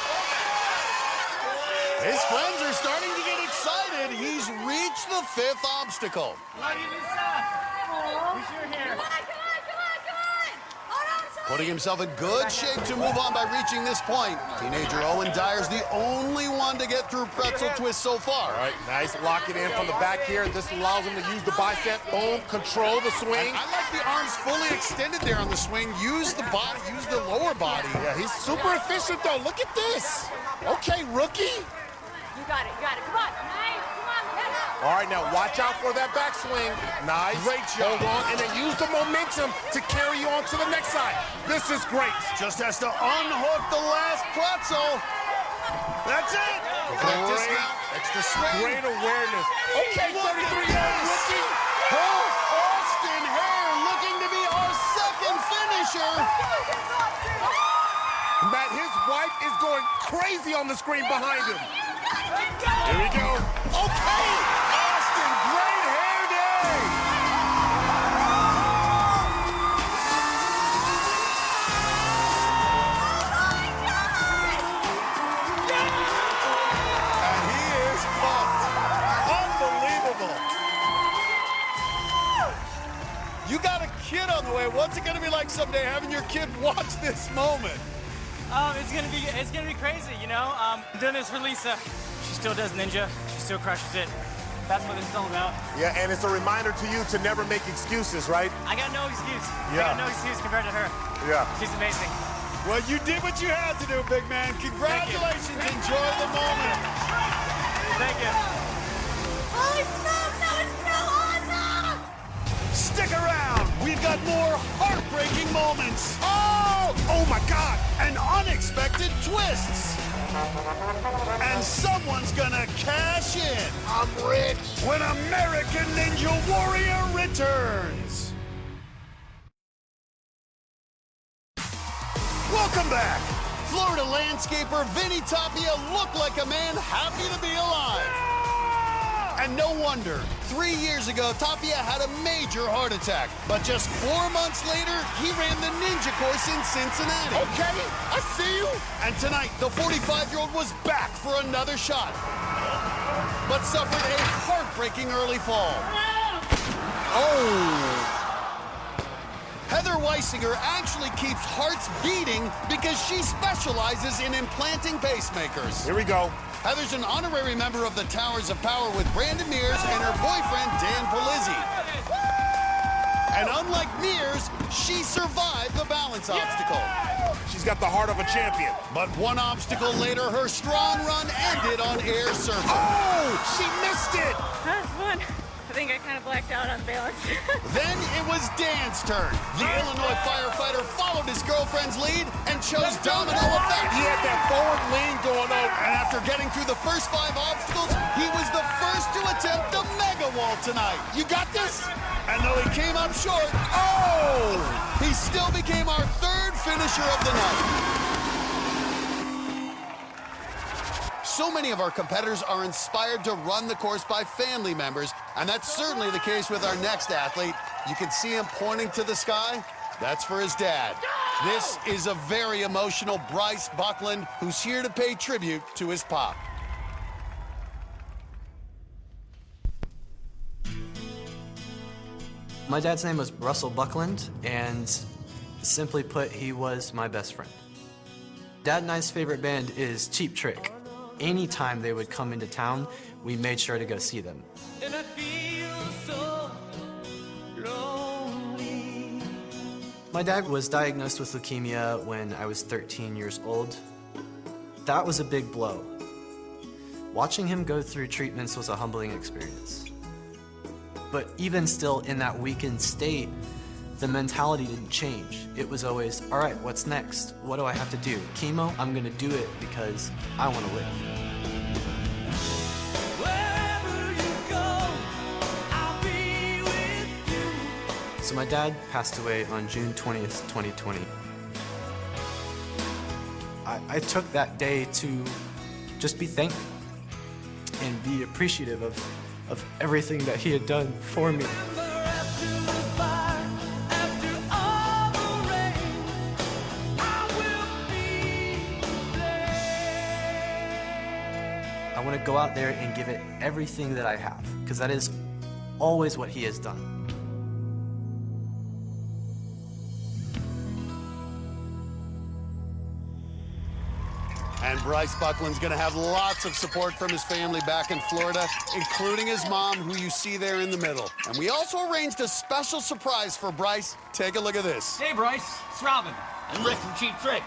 His friends are starting to get excited. He's reached the 5th obstacle. Love you, Lisa. Wish you were here. Putting himself in good shape to move on by reaching this point. Teenager Owen Dyer's the only one to get through pretzel twist so far. All right, nice. Lock it in from the back here. This allows him to use the bicep. Boom, control the swing. I like the arms fully extended there on the swing. Use the body, use the lower body. Yeah, he's super efficient, though. Look at this. Okay, rookie. You got it, Come on. Nice, come on, get up. All right, now watch out for that backswing. Nice. Great job. Hold on, and then use the momentum to carry you on to the next side. This is great. Just has to unhook the last pretzel. That's it. Extra swing. Great awareness. Okay, 33 yards, rookie. Austin Hare looking to be our second finisher. Matt, his wife is going crazy on the screen behind him. Here we go. Okay, Austin, great hair day. And he is pumped. Unbelievable. You got a kid on the way. What's it going to be like someday having your kid watch this moment? It's gonna be crazy, you know. I'm doing this for Lisa. She still does ninja. She still crushes it. That's what this is all about. Yeah, and it's a reminder to you to never make excuses, right? I got no excuse. Yeah. I got no excuse compared to her. Yeah. She's amazing. Well, you did what you had to do, big man. Congratulations. Enjoy the moment. Thank you. Holy smoke, that was so awesome! Stick around. We've got more heartbreaking moments. Oh my God. And unexpected twists. And someone's gonna cash in. I'm rich. When American Ninja Warrior returns. Welcome back. Florida landscaper Vinny Tapia looked like a man happy to be alive. And no wonder. 3 years ago, Tapia had a major heart attack. But just 4 months later, he ran the Ninja course in Cincinnati. Okay, I see you. And tonight, the 45-year-old was back for another shot. But suffered a heartbreaking early fall. Oh! Heather Weisinger actually keeps hearts beating because she specializes in implanting pacemakers. Here we go. Heather's an honorary member of the Towers of Power with Brandon Mears and her boyfriend, Dan Polizzi. And unlike Mears, she survived the balance obstacle. She's got the heart of a champion. But one obstacle later, her strong run ended on air surfing. Oh, she missed it. That was fun. I think I kind of blacked out on balance. Then it was Dan's turn. The Illinois firefighter followed his girlfriend's lead and chose domino effect. He had that forward lean going on. And after getting through the first 5 obstacles, he was the first to attempt the mega wall tonight. You got this? And though he came up short, he still became our 3rd finisher of the night. So many of our competitors are inspired to run the course by family members, and that's certainly the case with our next athlete. You can see him pointing to the sky. That's for his dad. This is a very emotional Bryce Buckland, who's here to pay tribute to his pop. My dad's name was Russell Buckland, and simply put, he was my best friend. Dad and I's favorite band is Cheap Trick. Anytime they would come into town, we made sure to go see them. And I feel so lonely. My dad was diagnosed with leukemia when I was 13 years old. That was a big blow. Watching him go through treatments was a humbling experience. But even still in that weakened state, the mentality didn't change. It was always, all right, what's next? What do I have to do? Chemo? I'm gonna do it because I wanna live. Wherever you go, I'll be with you. So my dad passed away on June 20th, 2020. I took that day to just be thankful and be appreciative of everything that he had done for me. go out there and give it everything that I have, because that is always what he has done. And Bryce Buckland's going to have lots of support from his family back in Florida, including his mom, who you see there in the middle. And we also arranged a special surprise for Bryce. Take a look at this. Hey, Bryce. It's Robin. I'm Rick from Cheap Trick.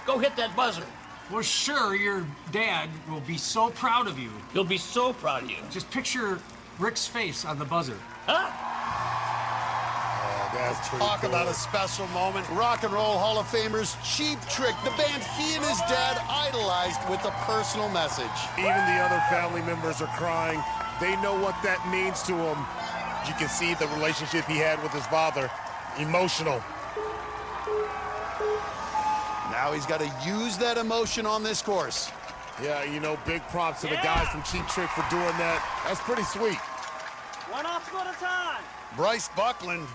Go hit that buzzer. Well, sure, your dad will be so proud of you. He'll be so proud of you. Just picture Rick's face on the buzzer. Huh? That's talk about a special moment. Rock and Roll Hall of Famers Cheap Trick, the band he and his dad idolized, with a personal message. Even the other family members are crying. They know what that means to him. You can see the relationship he had with his father. Emotional. Now he's got to use that emotion on this course. Yeah, you know, big props to the guys from Cheap Trick for doing that. That's pretty sweet. One obstacle at a time. Bryce Buckland,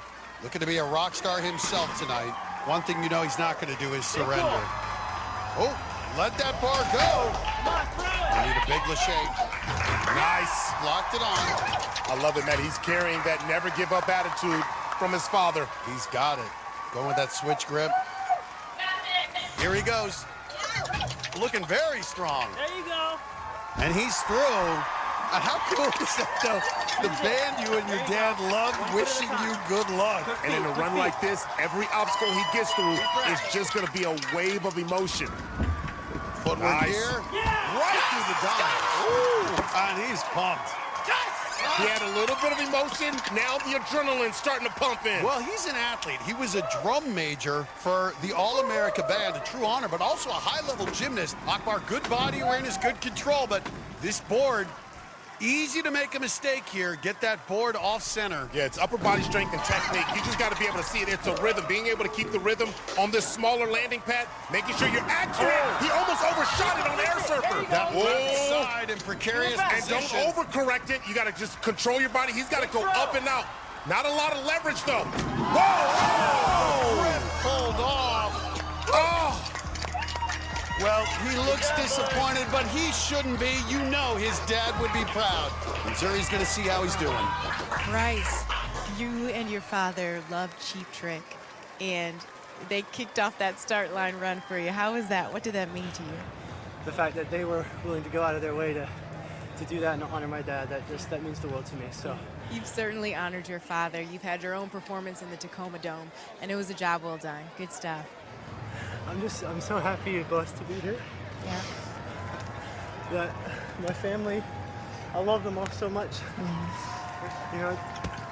looking to be a rock star himself tonight. One thing you know he's not going to do is surrender. Oh, let that bar go. You need a big lachey. Nice. Locked it on. I love it, man. He's carrying that never give up attitude from his father. He's got it. Going with that switch grip. Here he goes. Looking very strong. There you go. And he's through. How cool is that, though? The band you and your dad love wishing you good luck. And in a run like this, every obstacle he gets through is just going to be a wave of emotion. Footwork here. Right through the dive. Ooh, and he's pumped. He had a little bit of emotion. Now the adrenaline's starting to pump in. Well, he's an athlete. He was a drum major for the All-America Band, a true honor, but also a high-level gymnast. Akbar, good body awareness, good control, but this board, easy to make a mistake here. Get that board off center. Yeah, it's upper body strength and technique. You just got to be able to see it. It's a rhythm. Being able to keep the rhythm on this smaller landing pad, making sure you're accurate. He almost overshot it on Air Surfer. That left side in precarious position. And don't overcorrect it. You got to just control your body. He's got to go up and out. Not a lot of leverage, though. Whoa! Grip pulled off. Oh! Well, he looks disappointed, but he shouldn't be. You know his dad would be proud. I'm sure he's going to see how he's doing. Bryce, you and your father love Cheap Trick, and they kicked off that start line run for you. How was that? What did that mean to you? The fact that they were willing to go out of their way to do that and honor my dad, that means the world to me. So you've certainly honored your father. You've had your own performance in the Tacoma Dome, and it was a job well done. Good stuff. I'm so happy and blessed to be here. Yeah. That my family, I love them all so much. You know,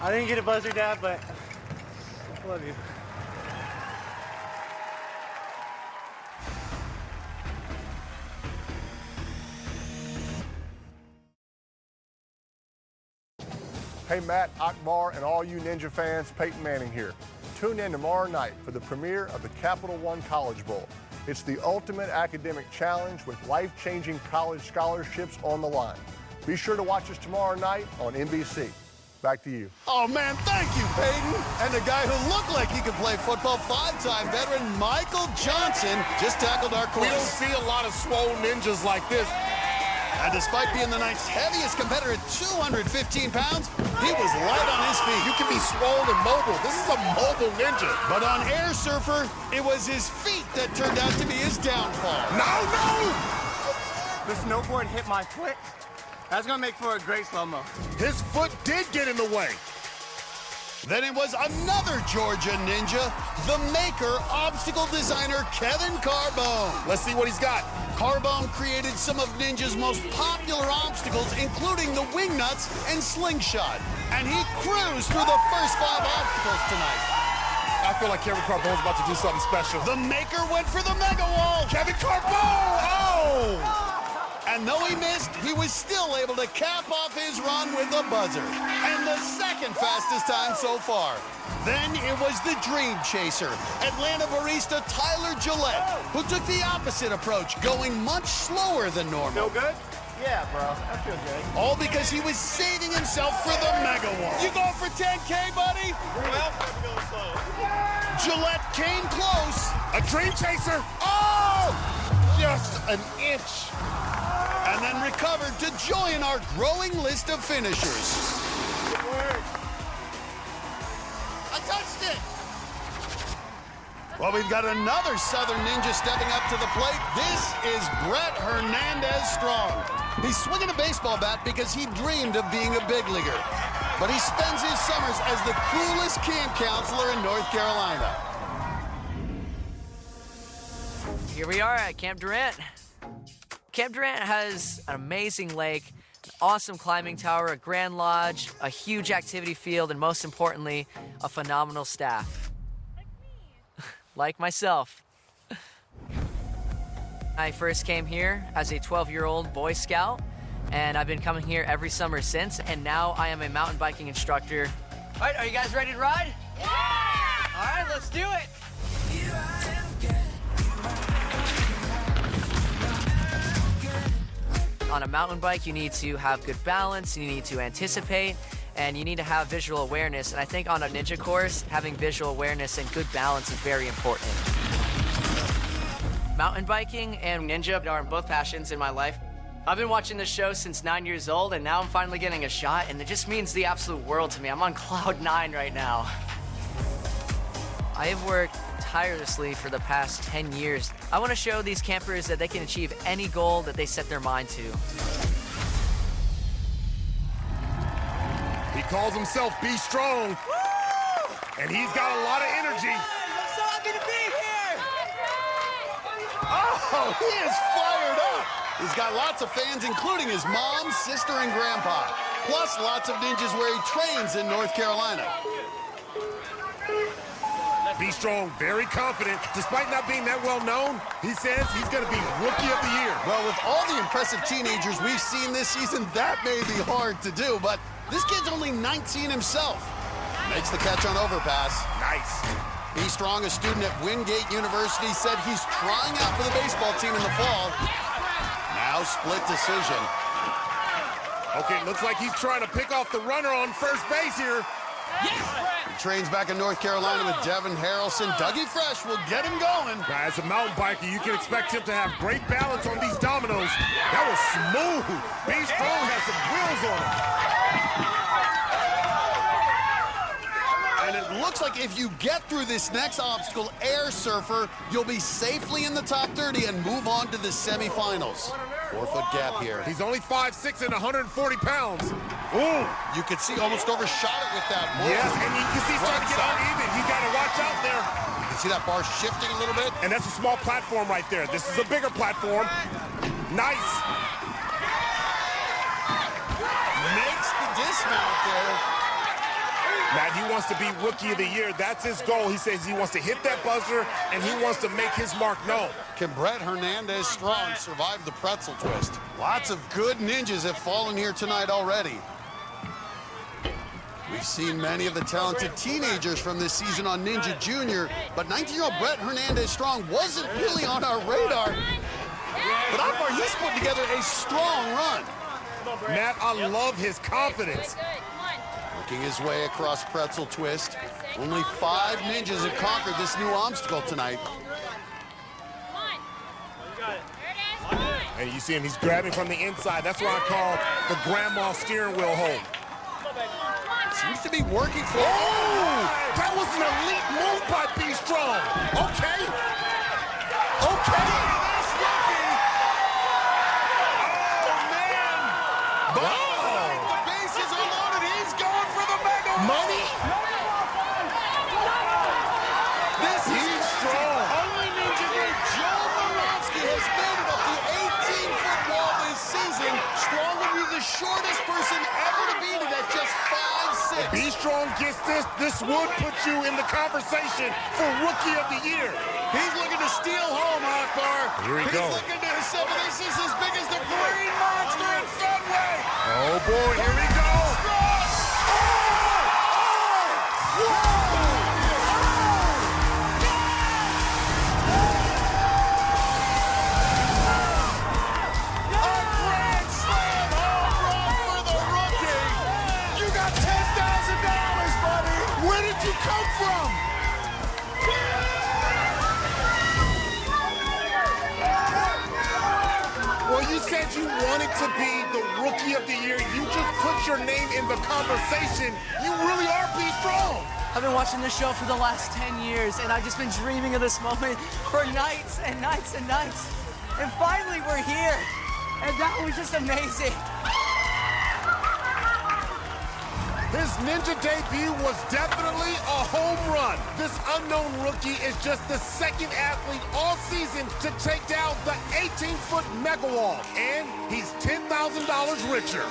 I didn't get a buzzer, Dad, but I love you. Hey Matt, Akbar, and all you Ninja fans, Peyton Manning here. Tune in tomorrow night for the premiere of the Capital One College Bowl. It's the ultimate academic challenge with life-changing college scholarships on the line. Be sure to watch us tomorrow night on NBC. Back to you. Oh, man, thank you, Peyton. And the guy who looked like he could play football, five-time veteran Michael Johnson, just tackled our course. We don't see a lot of swole ninjas like this. And despite being the night's heaviest competitor at 215 pounds, he was light on his feet. You can be swole and mobile. This is a mobile ninja. But on Air Surfer, it was his feet that turned out to be his downfall. No! The snowboard hit my foot. That's gonna make for a great slow-mo. His foot did get in the way. Then it was another Georgia ninja, the maker, obstacle designer Kevin Carbone. Let's see what he's got. Carbone created some of Ninja's most popular obstacles, including the wing nuts and slingshot. And he cruised through the first 5 obstacles tonight. I feel like Kevin Carbone's about to do something special. The maker went for the mega wall. Kevin Carbone! Oh! And though he missed, he was still able to cap off his run with a buzzer. And the second fastest time so far. Then it was the Dream Chaser, Atlanta barista Tyler Gillette, who took the opposite approach, going much slower than normal. Feel good? Yeah, bro. I feel good. All because he was saving himself for the mega wall. You going for 10K, buddy? Well, I'm feeling slow. Gillette came close. A Dream Chaser. Oh! just an inch. And then recovered to join our growing list of finishers. I touched it. Well, we've got another Southern Ninja stepping up to the plate. This is Brett Hernandez-Strong. He's swinging a baseball bat because he dreamed of being a big leaguer. But he spends his summers as the coolest camp counselor in North Carolina. Here we are at Camp Durant. Camp Durant has an amazing lake, an awesome climbing tower, a grand lodge, a huge activity field, and most importantly, a phenomenal staff. Like myself. I first came here as a 12-year-old Boy Scout, and I've been coming here every summer since, and now I am a mountain biking instructor. All right, are you guys ready to ride? Yeah! All right, let's do it. On a mountain bike, you need to have good balance, you need to anticipate, and you need to have visual awareness. And I think on a ninja course, having visual awareness and good balance is very important. Mountain biking and ninja are both passions in my life. I've been watching this show since 9 years old, and now I'm finally getting a shot, and it just means the absolute world to me. I'm on cloud 9 right now. I have worked tirelessly for the past 10 years. I want to show these campers that they can achieve any goal that they set their mind to. He calls himself Be Strong. Woo! And he's got a lot of energy. I'm so happy to be here! Oh, he is fired up! He's got lots of fans, including his mom, sister, and grandpa. Plus, lots of ninjas where he trains in North Carolina. Be Strong, very confident. Despite not being that well known, he says he's going to be Rookie of the Year. Well, with all the impressive teenagers we've seen this season, that may be hard to do, but this kid's only 19 himself. Makes the catch on overpass. Nice. Be Strong, a student at Wingate University, said he's trying out for the baseball team in the fall. Now split decision. Okay, looks like he's trying to pick off the runner on first base here. He trains back in North Carolina with Devin Harrelson. Dougie Fresh will get him going. Now, as a mountain biker, you can expect him to have great balance on these dominoes. That was smooth. Be Strong has some wheels on him. And it looks like if you get through this next obstacle, Air Surfer, you'll be safely in the top 30 and move on to the semifinals. 4-foot gap here. He's only 5'6" and 140 pounds. Ooh, you could see almost overshot it with that. Whoa. Yes, and you can see he's starting to get uneven. You got to watch out there. You can see that bar shifting a little bit. And that's a small platform right there. This is a bigger platform. Nice. Makes the dismount there. Matt, he wants to be Rookie of the Year. That's his goal. He says he wants to hit that buzzer, and he wants to make his mark known. Can Brett Hernandez-Strong survive the pretzel twist? Lots of good ninjas have fallen here tonight already. We've seen many of the talented teenagers from this season on Ninja Junior, but 19-year-old Brett Hernandez-Strong wasn't really on our radar. But Akbar, he's put together a strong run. Matt, I love his confidence. Working his way across pretzel twist. Only 5 ninjas have conquered this new obstacle tonight. And you see him, he's grabbing from the inside. That's what I call the grandma steering wheel hold. Seems to be working for him. Oh! That was an elite move by Be Strong. Okay. Okay. Money? This is strong. Only ninja great Joe Moravsky has made it up the 18-foot wall this season. Strong will be the shortest person ever to beat it at just 5'6". Be Strong gets this. This would put you in the conversation for Rookie of the Year. He's looking to steal home, Akbar. Here we go. He's looking to assemble. This is as big as the Green Monster in Fenway. Oh, boy. Here we go. Come from? if you wanted to be the Rookie of the Year, you just put your name in the conversation. You really are Be Strong. I've been watching this show for the last 10 years, and I've just been dreaming of this moment for nights and nights and nights. And finally, we're here. And that was just amazing. His ninja debut was definitely a home run. This unknown rookie is just the second athlete all season to take down the 18-foot mega wall, and he's $10,000 richer.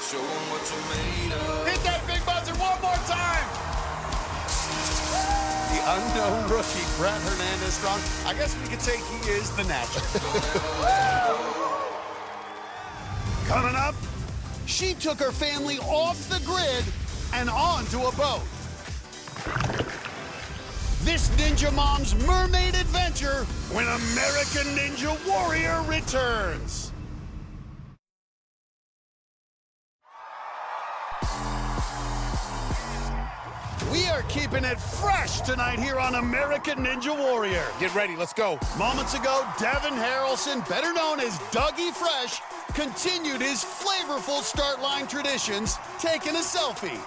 Show him what you made of. Hit that big buzzer one more time. The unknown rookie, Brett Hernandez-Strong. I guess we could say he is the natural. Coming up, she took her family off the grid and onto a boat. This Ninja Mom's mermaid adventure when American Ninja Warrior returns. We are keeping it fresh tonight here on American Ninja Warrior. Get ready, let's go. Moments ago, Devin Harrelson, better known as Dougie Fresh, continued his flavorful start line traditions, taking a selfie.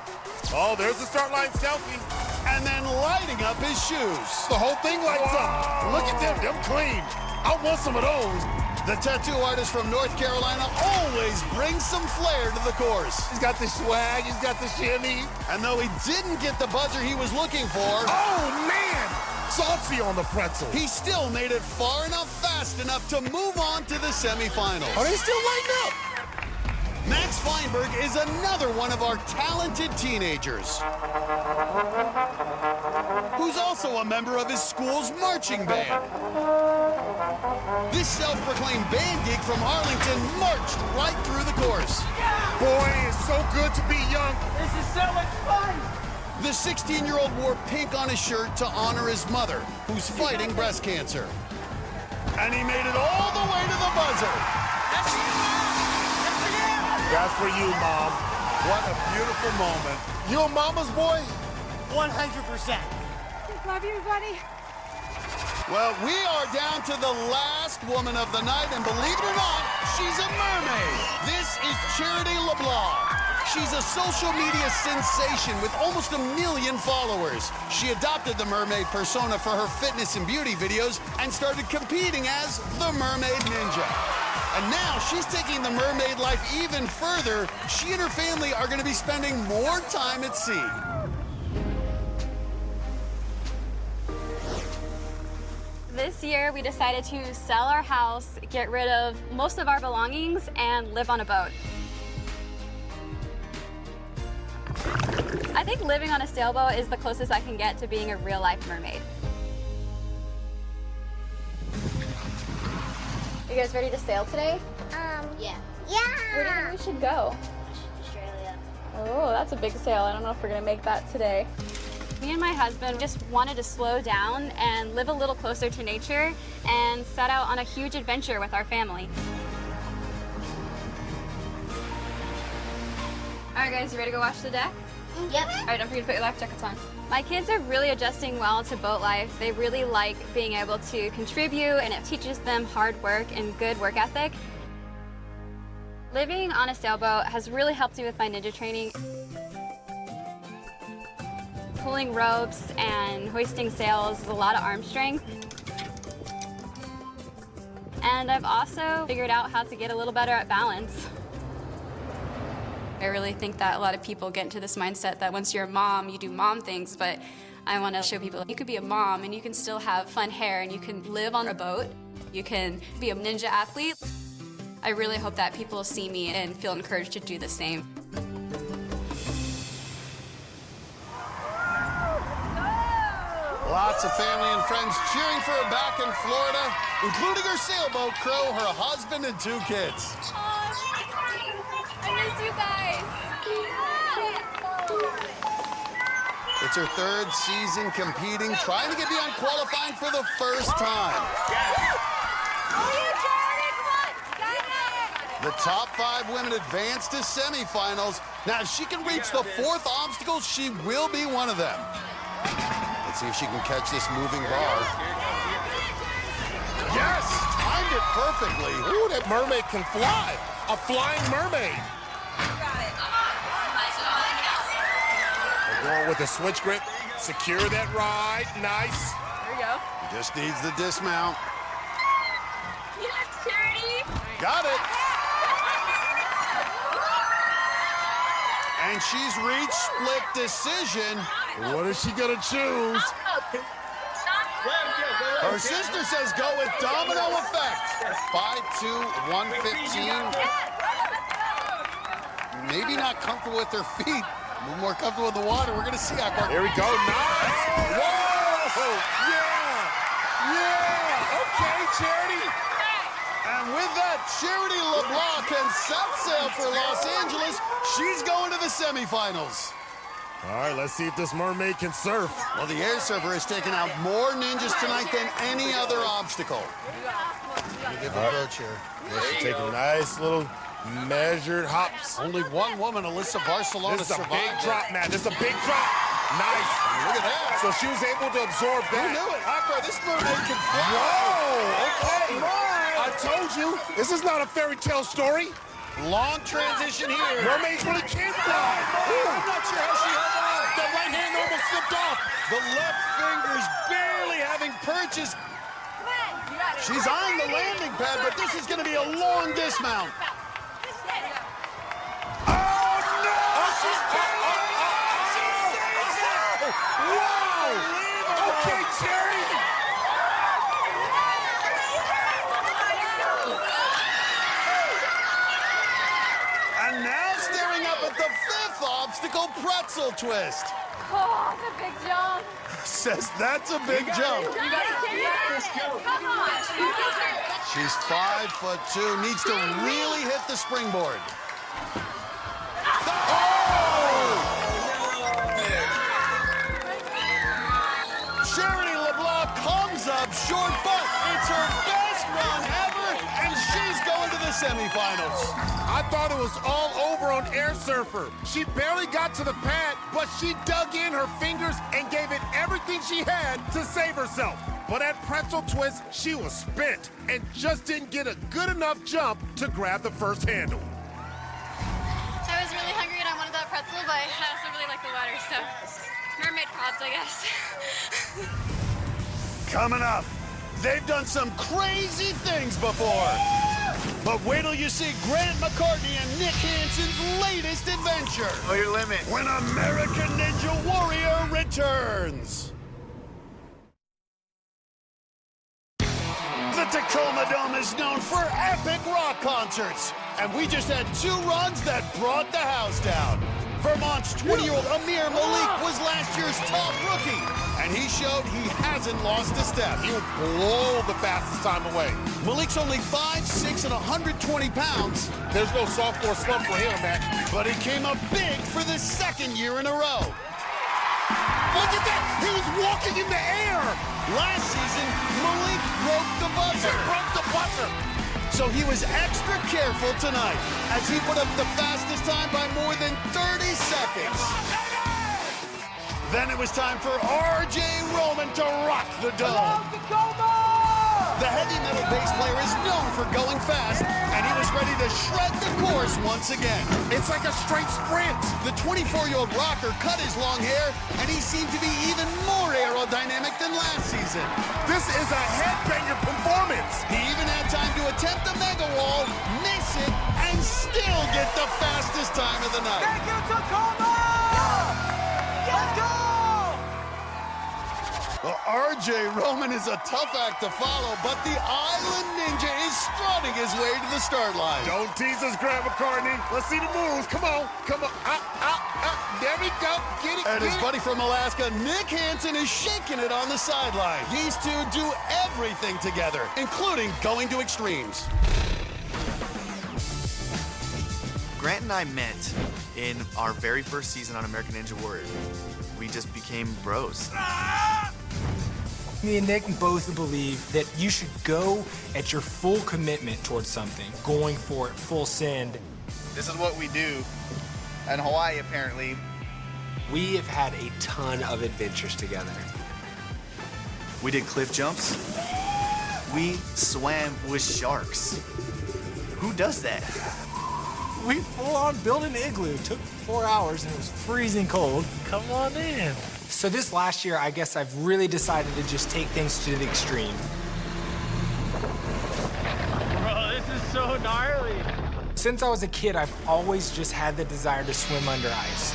Oh, there's the start line selfie. And then lighting up his shoes. The whole thing lights up. Look at them, they're clean. I want some of those. The tattoo artist from North Carolina always brings some flair to the course. He's got the swag, he's got the shimmy. And though he didn't get the buzzer he was looking for... Oh, man! Saucy on the pretzel. He still made it far enough, fast enough to move on to the semifinals. Are they still lighting up? Max Feinberg is another one of our talented teenagers, who's also a member of his school's marching band. This self-proclaimed band geek from Arlington marched right through the course. Boy, it's so good to be young. This is so much fun. The 16-year-old wore pink on his shirt to honor his mother, who's fighting breast cancer. And he made it all the way to the buzzer. That's for you, Mom. What a beautiful moment. You a mama's boy? 100%. Love you, buddy. Well, we are down to the last woman of the night, and believe it or not, she's a mermaid. This is Charity LeBlanc. She's a social media sensation with almost 1 million followers. She adopted the mermaid persona for her fitness and beauty videos and started competing as the Mermaid Ninja. And now she's taking the mermaid life even further. She and her family are going to be spending more time at sea. This year, we decided to sell our house, get rid of most of our belongings, and live on a boat. I think living on a sailboat is the closest I can get to being a real-life mermaid. You guys ready to sail today? Yeah. Where do you think we should go? Australia. Oh, that's a big sail. I don't know if we're gonna make that today. Me and my husband just wanted to slow down and live a little closer to nature and set out on a huge adventure with our family. All right, guys, you ready to go watch the deck? Yep. All right, don't forget to put your life jackets on. My kids are really adjusting well to boat life. They really like being able to contribute, and it teaches them hard work and good work ethic. Living on a sailboat has really helped me with my ninja training. Pulling ropes and hoisting sails is a lot of arm strength. And I've also figured out how to get a little better at balance. I really think that a lot of people get into this mindset that once you're a mom, you do mom things, but I want to show people you could be a mom and you can still have fun hair and you can live on a boat. You can be a ninja athlete. I really hope that people see me and feel encouraged to do the same. Lots of family and friends cheering for her back in Florida, including her sailboat crew, her husband, and 2 kids. I miss you guys. It's her 3rd season competing, trying to get beyond qualifying for the first time. The top 5 women advance to semifinals. Now, if she can reach the 4th obstacle, she will be one of them. Let's see if she can catch this moving bar. Yes! Time timed it perfectly. Ooh, that mermaid can fly. A flying mermaid. They're going with the switch grip. Secure that ride. Nice. There you go. Just needs the dismount. Yes, Charity. Got it. And she's reached split decision. What is she gonna choose? Her sister says go with domino effect. 5'2", 115. Maybe not comfortable with her feet. A little more comfortable in the water. We're gonna see Akbar. Here we go. Nice. Whoa. Yeah. Yeah. Okay, Charity. And with that, Charity LeBlanc can set sail for Los Angeles. She's going to the semifinals. All right, let's see if this mermaid can surf. Well, the air surfer has taken out more ninjas tonight than any other obstacle. Give her a approach here. She's taking nice little measured hops. Only one woman, Alyssa Barcelona, This is a survived big it. drop, Matt. This is a big drop. Nice. Look at that. So she was able to absorb Who that. knew it? Akbar, this mermaid can fly. Whoa, okay. I told you, this is not a fairy tale story. Long transition here. Mermaids really can fly. I'm not sure how she held on. The right hand almost slipped off. The left finger's barely having purchased. She's eyeing the landing pad, but this is going to be a long dismount. Oh, no! Wow! Okay, Charity. And now staring up at the fifth obstacle, pretzel twist. Oh, that's a big jump. Says that's a big jump. You got it. Come on. She's 5'2", needs to really hit the springboard. Charity LeBlanc comes up short, but it's her best run ever, and she's going to the semifinals. I thought it was all over on Air Surfer. She barely got to the pad, but she dug in her fingers and gave it everything she had to save herself. But at pretzel twist, she was spent and just didn't get a good enough jump to grab the first handle. I was really hungry and I wanted that pretzel, but I also really like the water, so mermaid props, I guess. Coming up, they've done some crazy things before. But wait till you see Grant McCartney and Nick Hansen's latest adventure. Know your limit. When American Ninja Warrior returns. The Tacoma Dome is known for epic rock concerts, and we just had 2 runs that brought the house down. Vermont's 20-year-old Amir Malik was last year's top rookie, and he showed he hasn't lost a step. He would blow the fastest time away. Malik's only 5'6" and 120 pounds. There's no sophomore slump for him, Matt. But he came up big for the 2nd year in a row. Look at that! He was walking in the air! Last season, Malik broke the buzzer. He broke the buzzer! So he was extra careful tonight as he put up the fastest time by more than 30 seconds. Then it was time for R.J. Roman to rock the dome. The heavy metal bass player is known for going fast, and he was ready to shred the course once again. It's like a straight sprint. The 24-year-old rocker cut his long hair, and he seemed to be even more aerodynamic than last season. This is a headbanger performance. He even had time to attempt the mega wall, miss it, and still get the fastest time of the night. Thank you, Tacoma! Let's go! Well, R.J. Roman is a tough act to follow, but the Island Ninja is strutting his way to the start line. Don't tease us, Grant McCartney. Let's see the moves. Come on. Come on. There we go. Get it. And get his it. buddy from Alaska, Nick Hansen, is shaking it on the sideline. These two do everything together, including going to extremes. Grant and I met in our very first season on American Ninja Warrior. We just became bros. Me and Nick both believe that you should go at your full commitment towards something, going for it, full send. This is what we do in Hawaii, apparently. We have had a ton of adventures together. We did cliff jumps. We swam with sharks. Who does that? We full on built an igloo. Took 4 hours and it was freezing cold. Come on in. So this last year, I guess I've really decided to just take things to the extreme. Bro, this is so gnarly. Since I was a kid, I've always just had the desire to swim under ice.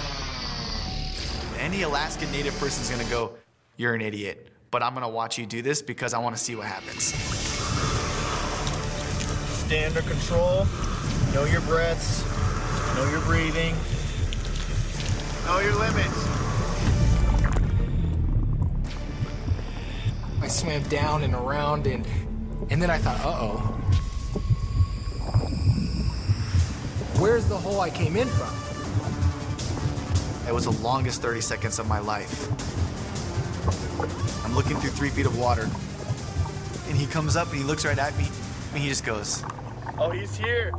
Any Alaskan Native person's gonna go, you're an idiot, but I'm gonna watch you do this because I wanna see what happens. Stay under control, know your breaths, know your breathing, know your limits. I swam down and around and then I thought, uh-oh. Where's the hole I came in from? It was the longest 30 seconds of my life. I'm looking through 3 feet of water, and he comes up and he looks right at me, and he just goes, Oh, he's here.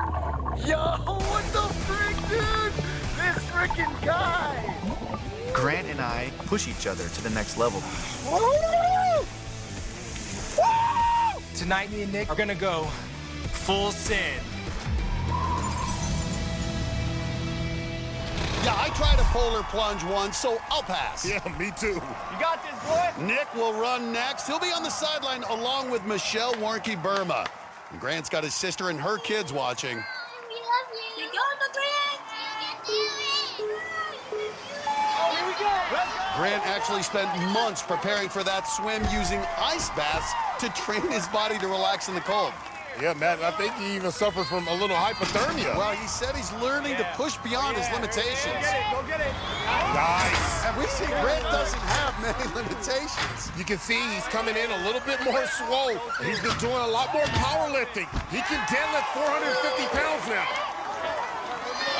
Yo, what the frick, dude? This frickin' guy. Grant and I push each other to the next level. Tonight, me and Nick are gonna go full send. Yeah, I tried a polar plunge once, so I'll pass. Yeah, me too. You got this, boy. Nick will run next. He'll be on the sideline along with Michelle Warnke-Burma. And Grant's got his sister and her kids watching. We love you. Go, Grant. Oh, here we go. Let's go. Grant actually spent months preparing for that swim using ice baths to train his body to relax in the cold. Yeah, Matt, I think he even suffered from a little hypothermia. Well, he said he's learning to push beyond his limitations. Go get it. Nice. And we see Grant doesn't have many limitations. You can see he's coming in a little bit more swole. He's been doing a lot more powerlifting. He can deadlift 450 pounds now.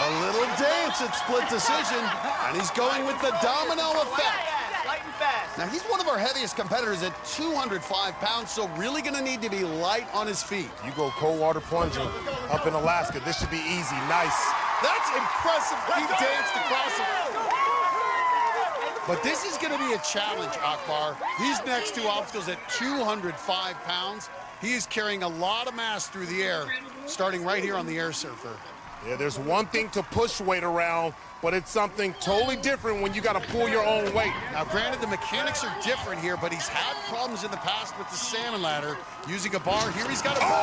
A little dance at split decision, and he's going with the domino effect. Light and fast. Now, he's one of our heaviest competitors at 205 pounds, so really going to need to be light on his feet. You go cold water plunging up in Alaska. This should be easy. Nice. That's impressive. He danced across it. But this is going to be a challenge, Akbar. These next 2 obstacles at 205 pounds. He is carrying a lot of mass through the air, starting right here on the air surfer. Yeah, there's one thing to push weight around, but it's something totally different when you got to pull your own weight. Now, granted, the mechanics are different here, but he's had problems in the past with the salmon ladder. Using a bar, here he's got a bar.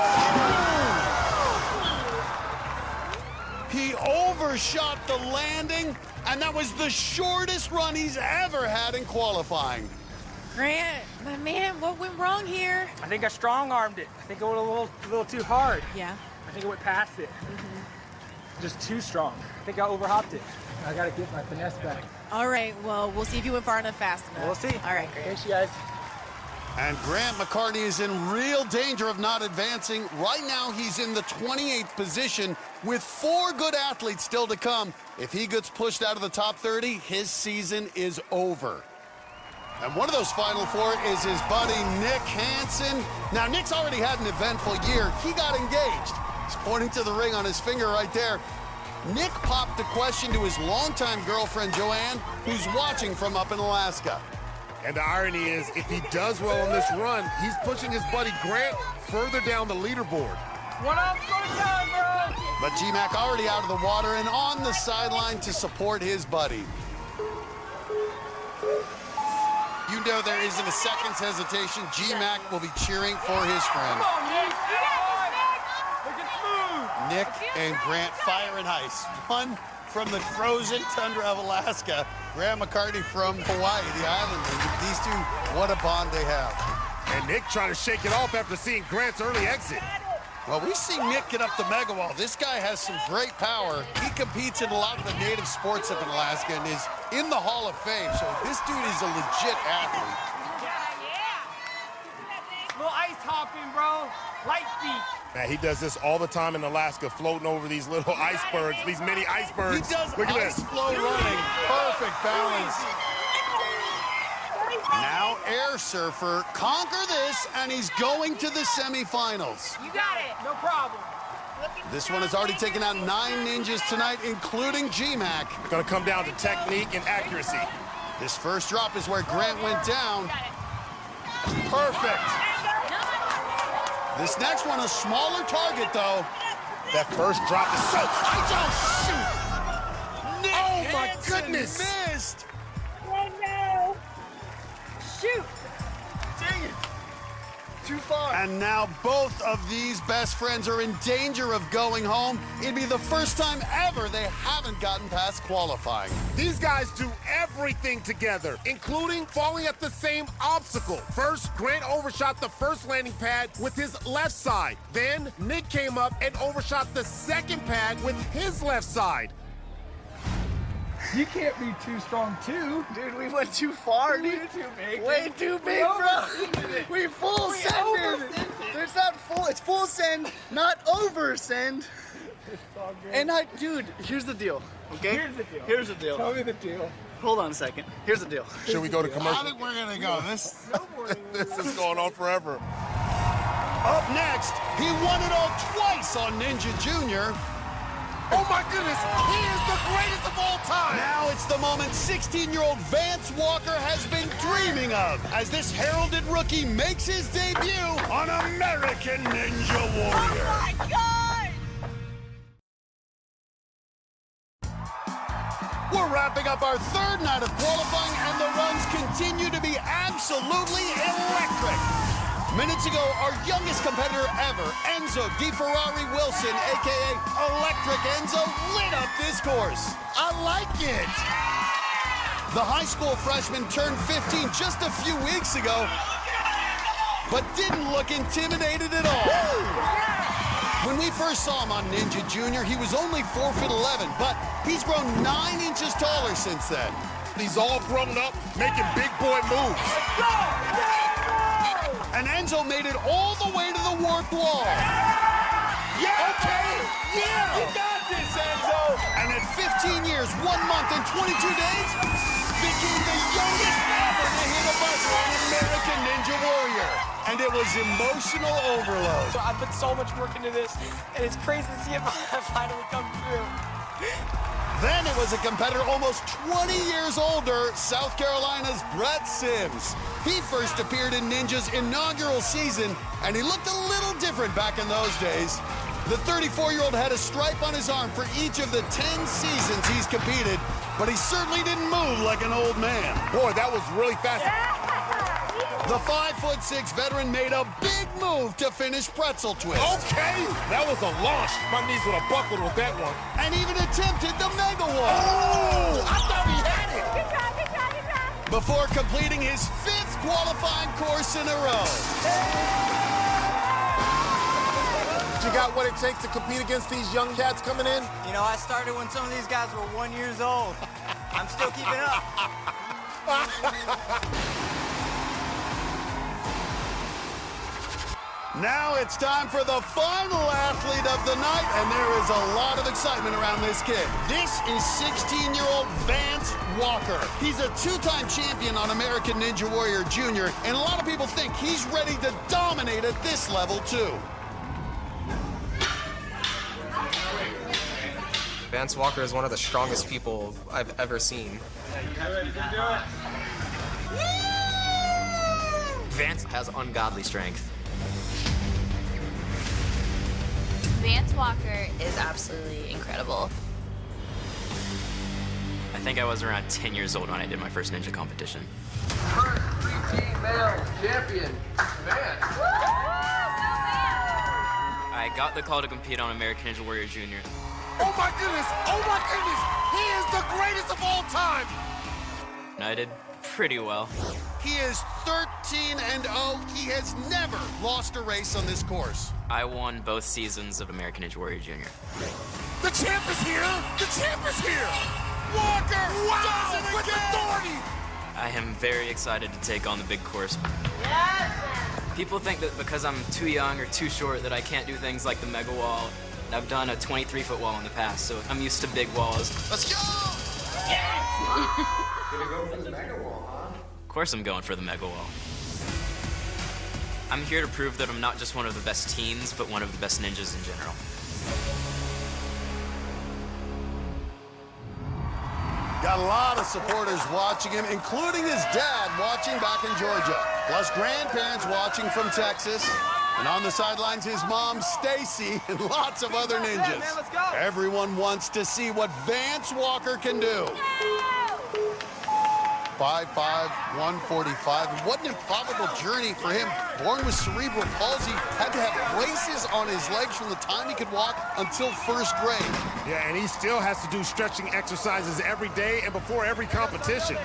He overshot the landing, and that was the shortest run he's ever had in qualifying. Grant, my man, what went wrong here? I think I strong-armed it. I think I went a little too hard. Yeah. I think I went past it. Just too strong. I think I overhopped it. I gotta get my finesse back. All right, well, we'll see if you went far enough fast enough. We'll see. All right, great. Thanks, you guys. And Grant McCartney is in real danger of not advancing. Right now, he's in the 28th position with 4 good athletes still to come. If he gets pushed out of the top 30, his season is over. And one of those final 4 is his buddy, Nick Hansen. Now, Nick's already had an eventful year. He got engaged. He's pointing to the ring on his finger right there. Nick popped the question to his longtime girlfriend, Joanne, who's watching from up in Alaska. And the irony is, if he does well on this run, he's pushing his buddy Grant further down the leaderboard. One up, go down, bro! But G-Mac already out of the water and on the sideline to support his buddy. You know there isn't a second's hesitation. G-Mac will be cheering for his friend. Come on, Nick! Looking smooth! Nick and Grant fire and ice. One from the frozen tundra of Alaska. Grant McCartney from Hawaii, the island. These two, what a bond they have. And Nick trying to shake it off after seeing Grant's early exit. Well, we see Nick get up the mega wall. This guy has some great power. He competes in a lot of the native sports up in Alaska and is in the Hall of Fame. So this dude is a legit athlete. Little ice hopping, bro. Light feet. Man, he does this all the time in Alaska, floating over these little icebergs, these mini icebergs. He does Look at ice this. flow running. Perfect balance. Now air surfer, conquer this, and he's going to the semifinals. You got it. No problem. This one has already taken out 9 ninjas tonight, including G-Mac. Gonna come down to technique and accuracy. This first drop is where Grant went down. Perfect. This next one, a smaller target, though. That first drop is so... Nick oh, my Hansen goodness. Missed. Oh, no. Shoot. Dang it. Too far. And now both of these best friends are in danger of going home. It'd be the first time ever they haven't gotten past qualifying. These guys do everything together, including falling at the same obstacle. First, Grant overshot the first landing pad with his left side. Then, Nick came up and overshot the second pad with his left side. You can't be too strong, too. Dude, we went too far, dude. Way too big. Way too big, bro. We full sended. There's not full. It's full send, not over send. And dude, here's the deal. Okay. Here's the deal. Here's the deal. Tell me the deal. Hold on a second. Here's the deal. Should we go to commercial? I think we're gonna go. This is going on forever. Up next, he won it all twice on Ninja Junior. Oh my goodness, he is the greatest of all time! Now it's the moment 16-year-old Vance Walker has been dreaming of as this heralded rookie makes his debut on American Ninja Warrior. Oh, my God! We're wrapping up our third night of qualifying, and the runs continue to be absolutely electric. Minutes ago, our youngest competitor ever, Enzo DeFerrari Wilson, a.k.a. Electric Enzo, lit up this course. I like it. The high school freshman turned 15 just a few weeks ago, but didn't look intimidated at all. When we first saw him on Ninja Junior, he was only 4'11", but he's grown 9 inches taller since then. He's all grown up, making big boy moves. And Enzo made it all the way to the warped wall. Yeah! Okay! Yeah! You got this, Enzo! And at 15 years, 1 month, and 22 days, became the youngest ever to hit a buzzer on American Ninja Warrior. And it was emotional overload. So I put so much work into this, and it's crazy to see it finally come through. Then it was a competitor almost 20 years older, South Carolina's Brett Sims. He first appeared in Ninja's inaugural season, and he looked a little different back in those days. The 34-year-old had a stripe on his arm for each of the 10 seasons he's competed, but he certainly didn't move like an old man. Boy, that was really fast. The 5'6" veteran made a big move to finish pretzel twist. Okay, that was a launch. My knees would have buckled with that one. And even attempted the mega wall. Oh, I thought he had it. Good job, good job, good job. Before completing his 5th qualifying course in a row. You got what it takes to compete against these young cats coming in? You know, I started when some of these guys were 1 year old. I'm still keeping up. Now it's time for the final athlete of the night, and there is a lot of excitement around this kid. This is 16-year-old Vance Walker. He's a 2-time champion on American Ninja Warrior Junior, and a lot of people think he's ready to dominate at this level, too. Vance Walker is one of the strongest people I've ever seen. Vance has ungodly strength. Vance Walker is absolutely incredible. I think I was around 10 years old when I did my first ninja competition. Current 3-team male champion, Vance. I got the call to compete on American Ninja Warrior Junior. Oh my goodness! Oh my goodness! He is the greatest of all time! And I did pretty well. He is 13-0. He has never lost a race on this course. I won both seasons of American Ninja Warrior Junior. The champ is here! The champ is here! Walker! Wow! With authority! I am very excited to take on the big course. Yes! People think that because I'm too young or too short that I can't do things like the mega wall. I've done a 23-foot wall in the past, so I'm used to big walls. Let's go! Gonna go for the mega wall, huh? Of course I'm going for the mega wall. I'm here to prove that I'm not just one of the best teens, but one of the best ninjas in general. Got a lot of supporters watching him, including his dad watching back in Georgia, plus grandparents watching from Texas. And on the sidelines, his mom, Stacy, and lots of other ninjas. Man, let's go. Everyone wants to see what Vance Walker can do. 5'5", 145. And what an improbable journey for him. Born with cerebral palsy, had to have braces on his legs from the time he could walk until first grade. Yeah, and he still has to do stretching exercises every day and before every competition.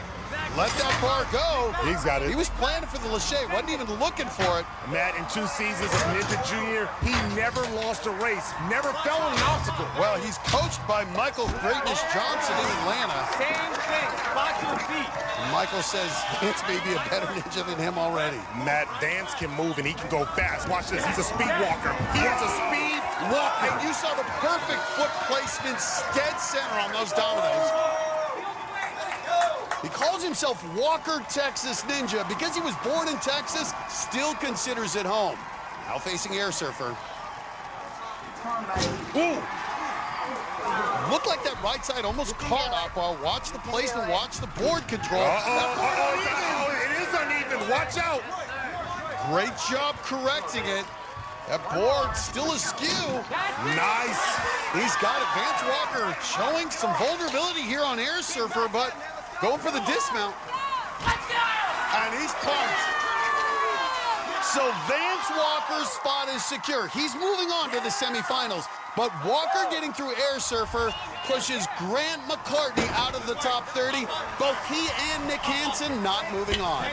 Let that bar go. He's got it. He was planning for the Lachey, wasn't even looking for it. Matt, in 2 seasons of Ninja Jr., he never lost a race, never fell on an obstacle. Well, he's coached by Michael Greatness Johnson in Atlanta. Same thing. Spot your feet. Michael says Vance may be a better ninja than him already. Matt, Vance can move and he can go fast. Watch this, he's a speed walker. He is a speed walker. And you saw the perfect foot placement, dead center on those dominoes. He calls himself Walker Texas Ninja because he was born in Texas, still considers it home. Now facing Air Surfer. Ooh! Looked like that right side almost caught Akbar. Watch the placement, watch the board control. It is uneven, watch out. Great job correcting it. That board still askew. Nice. He's got it. Vance Walker showing some vulnerability here on Air Surfer, but going for the dismount. And he's pumped. So Vance Walker's spot is secure. He's moving on to the semifinals. But Walker getting through Air Surfer pushes Grant McCartney out of the top 30. Both he and Nick Hansen not moving on.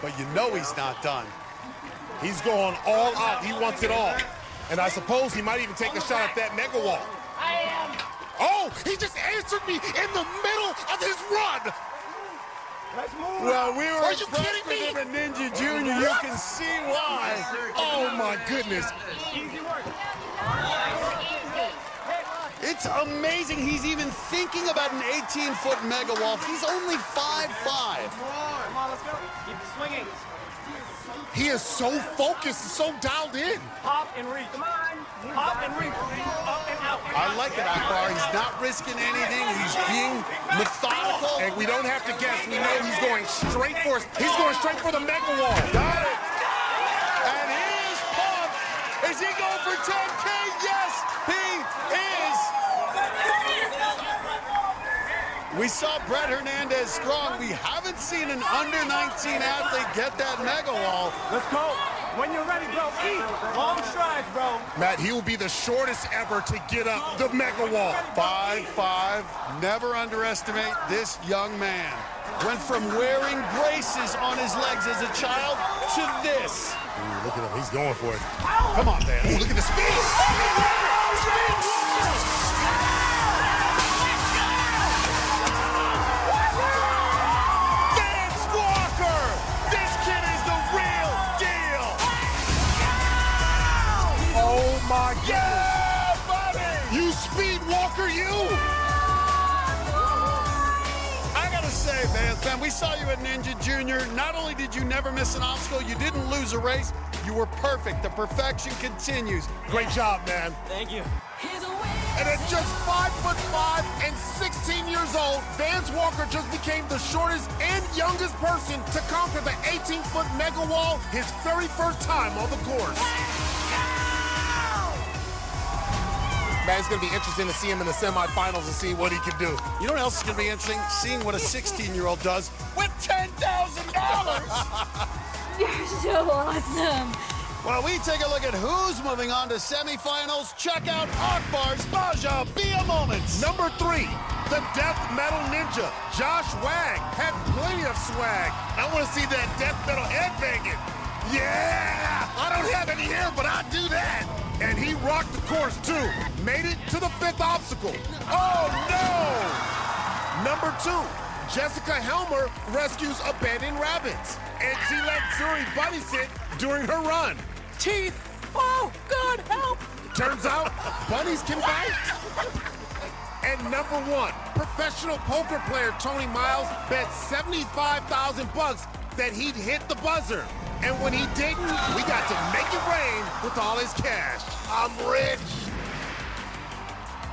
But you know he's not done. He's going all out. He wants it all. And I suppose he might even take a shot at that mega wall. Oh, he just answered me in the middle of his run. Well, we were Are you kidding me? with him at Ninja Jr. You can see why. Oh, my goodness. It's amazing he's even thinking about an 18-foot mega wall. He's only 5'5". Come on, let's go. Keep swinging. He is so focused, so dialed in. Hop and reach. Come on. Hop and reach. Up and out. I like it, Akbar. He's not risking anything. He's being methodical. And we don't have to guess. We know he's going straight for us. He's going straight for the mega wall. Got it. And he is pumped. Is he going for 10K? Yes, he is. We saw Brett Hernandez strong. We haven't seen an under-19 athlete get that mega wall. Let's go. When you're ready, bro. Eat. Long strides, bro. Matt, he will be the shortest ever to get up the mega wall. 5'5". Never underestimate this young man. Went from wearing braces on his legs as a child to this. Ooh, look at him. He's going for it. Come on, man. Ooh, look at the speed. Vance Walker! This kid is the real deal! Oh, my goodness. Yeah, buddy! You speed walker, you! I gotta say, Vance, man, we saw you at Ninja Junior. Not only did you never miss an obstacle, you didn't lose a race, you were perfect. The perfection continues. Great job, man. Thank you. And at just 5'5" and 16 years old, Vance Walker just became the shortest and youngest person to conquer the 18-foot mega wall his very first time on the course. Man, it's going to be interesting to see him in the semifinals and see what he can do. You know what else is going to be interesting? Seeing what a 16-year-old does with $10,000. You're so awesome. While we take a look at who's moving on to semifinals, check out Akbar's Baja Bia moments. Number 3, the Death Metal Ninja, Josh Wag, had plenty of swag. I want to see that Death Metal headbanging. Yeah! I don't have any hair, but I do that. And he rocked the course, too. Made it to the 5th obstacle. Oh, no! Number 2, Jessica Helmer rescues abandoned rabbits. And she let Zuri bunny sit during her run. Teeth. Oh, God, help. Turns out, bunnies can bite. And number 1, professional poker player Tony Miles bet $75,000 that he'd hit the buzzer. And when he didn't, we got to make it rain with all his cash. I'm rich.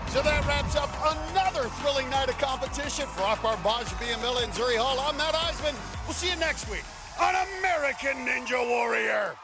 So that wraps up another thrilling night of competition for Akbar Baja Bia and Zuri Hall. I'm Matt Eisman. We'll see you next week on American Ninja Warrior.